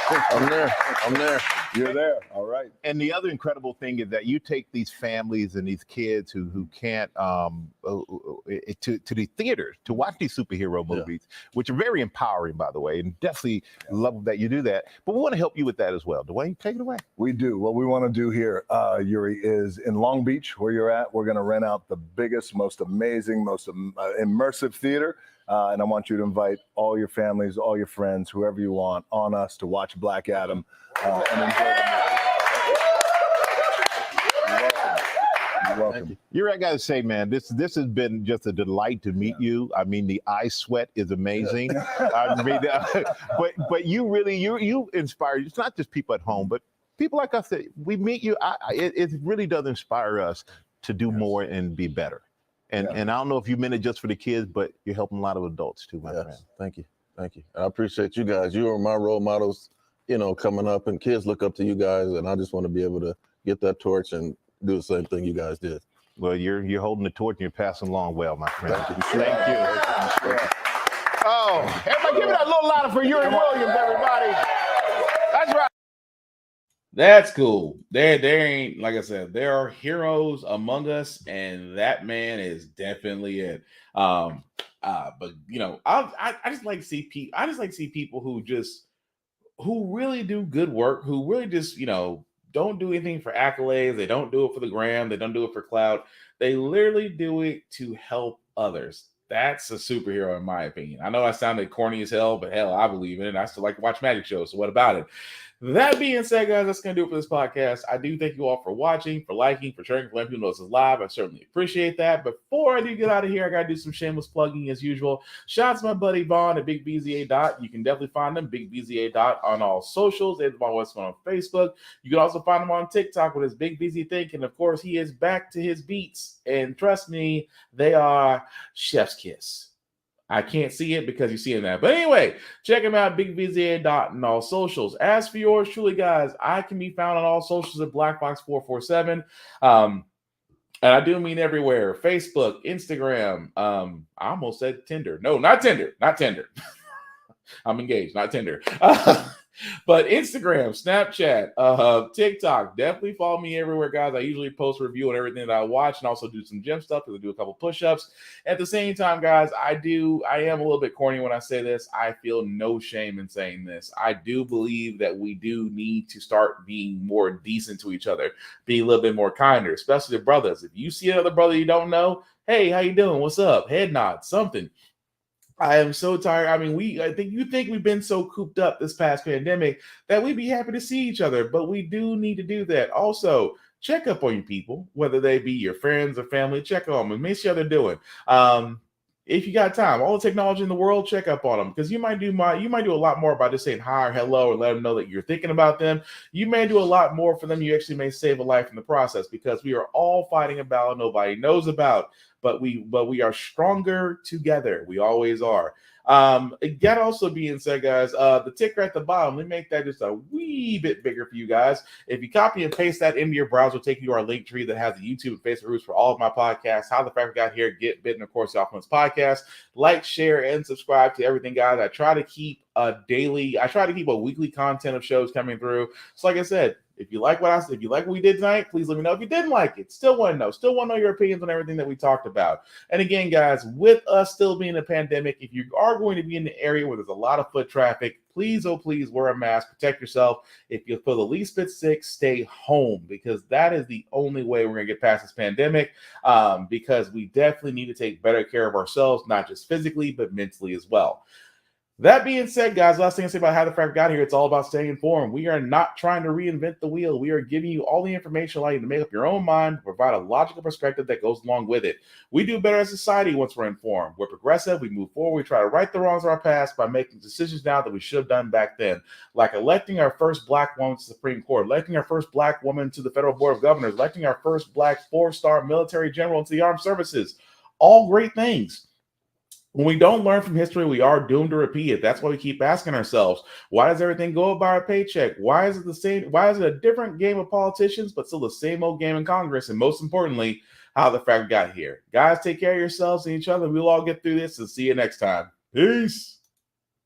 X: I'm there. I'm there.
L: You're there. All right.
I: And the other incredible thing is that you take these families and these kids who can't to the theaters to watch these superhero movies, which are very empowering, by the way, and definitely love that you do that. But we want to help you with that as well. Dwayne, take it away.
L: We do. What we want to do here, Yuri, is in Long Beach, where you're at, we're going to rent out the biggest, most amazing, most immersive theater. And I want you to invite all your families, all your friends, whoever you want, on us to watch Black Adam and enjoy the movie. You're welcome.
I: You're right, I gotta say, man, this has been just a delight to meet you. I mean, the eye sweat is amazing. I mean, but you really you inspire. It's not just people at home, but people like us that we meet you. It really does inspire us to do more and be better. And I don't know if you meant it just for the kids, but you're helping a lot of adults too, my friend.
X: Thank you. Thank you. I appreciate you guys. You are my role models, you know, coming up, and kids look up to you guys, and I just want to be able to get that torch and do the same thing you guys did.
I: Well, you're holding the torch and you're passing along well, my friend.
X: Thank you.
I: Thank you. Oh, everybody give it a little louder for Yuri Williams, everybody. That's right.
B: That's cool. There ain't, like I said, there are heroes among us, and that man is definitely it. But you know, I just like to see people. I just like to see people who really do good work, who really just, you know, don't do anything for accolades. They don't do it for the gram. They don't do it for clout. They literally do it to help others. That's a superhero, in my opinion. I know I sounded corny as hell, but hell, I believe in it. I still like to watch magic shows. So what about it? That being said, guys, that's going to do it for this podcast. I do thank you all for watching, for liking, for sharing, for letting people know this is live. I certainly appreciate that. Before I do get out of here, I got to do some shameless plugging as usual. Shout out to my buddy Vaughn at Big BZA Dot. You can definitely find them, Big BZA Dot, on all socials. They're on Facebook. You can also find him on TikTok with his Big BZ Think. And of course, he is back to his beats. And trust me, they are chef's kiss. I can't see it because you're seeing that. But anyway, check him out, BigVZA Dot, and all socials. As for yours truly, guys, I can be found on all socials at BlackBox447. And I do mean everywhere. Facebook, Instagram. I almost said Tinder. No, not Tinder. Not Tinder. I'm engaged, not Tinder. But Instagram, Snapchat, TikTok, definitely follow me everywhere, guys. I usually post a review on everything that I watch and also do some gym stuff because I do a couple push-ups. At the same time, guys, I am a little bit corny when I say this. I feel no shame in saying this. I do believe that we do need to start being more decent to each other, be a little bit more kinder, especially the brothers. If you see another brother you don't know, hey, how you doing? What's up? Head nod, something. I am so tired. I mean, I think we've been so cooped up this past pandemic that we'd be happy to see each other, but we do need to do that. Also, check up on your people, whether they be your friends or family. Check on them, make sure they're doing. If you got time, all the technology in the world, check up on them because you might do a lot more by just saying hi or hello or let them know that you're thinking about them. You may do a lot more for them. You actually may save a life in the process because we are all fighting a battle nobody knows about. But we are stronger together. We always are. That also being said, guys, the ticker at the bottom, let me make that just a wee bit bigger for you guys. If you copy and paste that into your browser, it'll take you to our link tree that has the YouTube and Facebook groups for all of my podcasts, How the Frack Got Here, Get Bit, and of course, the Offense Podcast. Like, share, and subscribe to everything, guys. I try to keep a weekly content of shows coming through. So like I said, if you like what we did tonight, please let me know. If you didn't like it, still want to know your opinions on everything that we talked about. And again, guys, with us still being a pandemic, if you are going to be in the area where there's a lot of foot traffic, please, oh please, wear a mask, protect yourself. If you feel the least bit sick, stay home because that is the only way we're going to get past this pandemic. Because we definitely need to take better care of ourselves, not just physically, but mentally as well. That being said, guys, last thing I say about How the Frack Got Here, it's all about staying informed. We are not trying to reinvent the wheel. We are giving you all the information allowing you to make up your own mind, provide a logical perspective that goes along with it. We do better as a society once we're informed. We're progressive. We move forward. We try to right the wrongs of our past by making decisions now that we should have done back then, like electing our first Black woman to the Supreme Court, electing our first Black woman to the Federal Board of Governors, electing our first Black 4-star military general into the armed services. All great things. When we don't learn from history, we are doomed to repeat it. That's why we keep asking ourselves, why does everything go about our paycheck? Why is it the same? Why is it a different game of politicians, but still the same old game in Congress? And most importantly, how the Frack got here. Guys, take care of yourselves and each other. We'll all get through this and see you next time. Peace.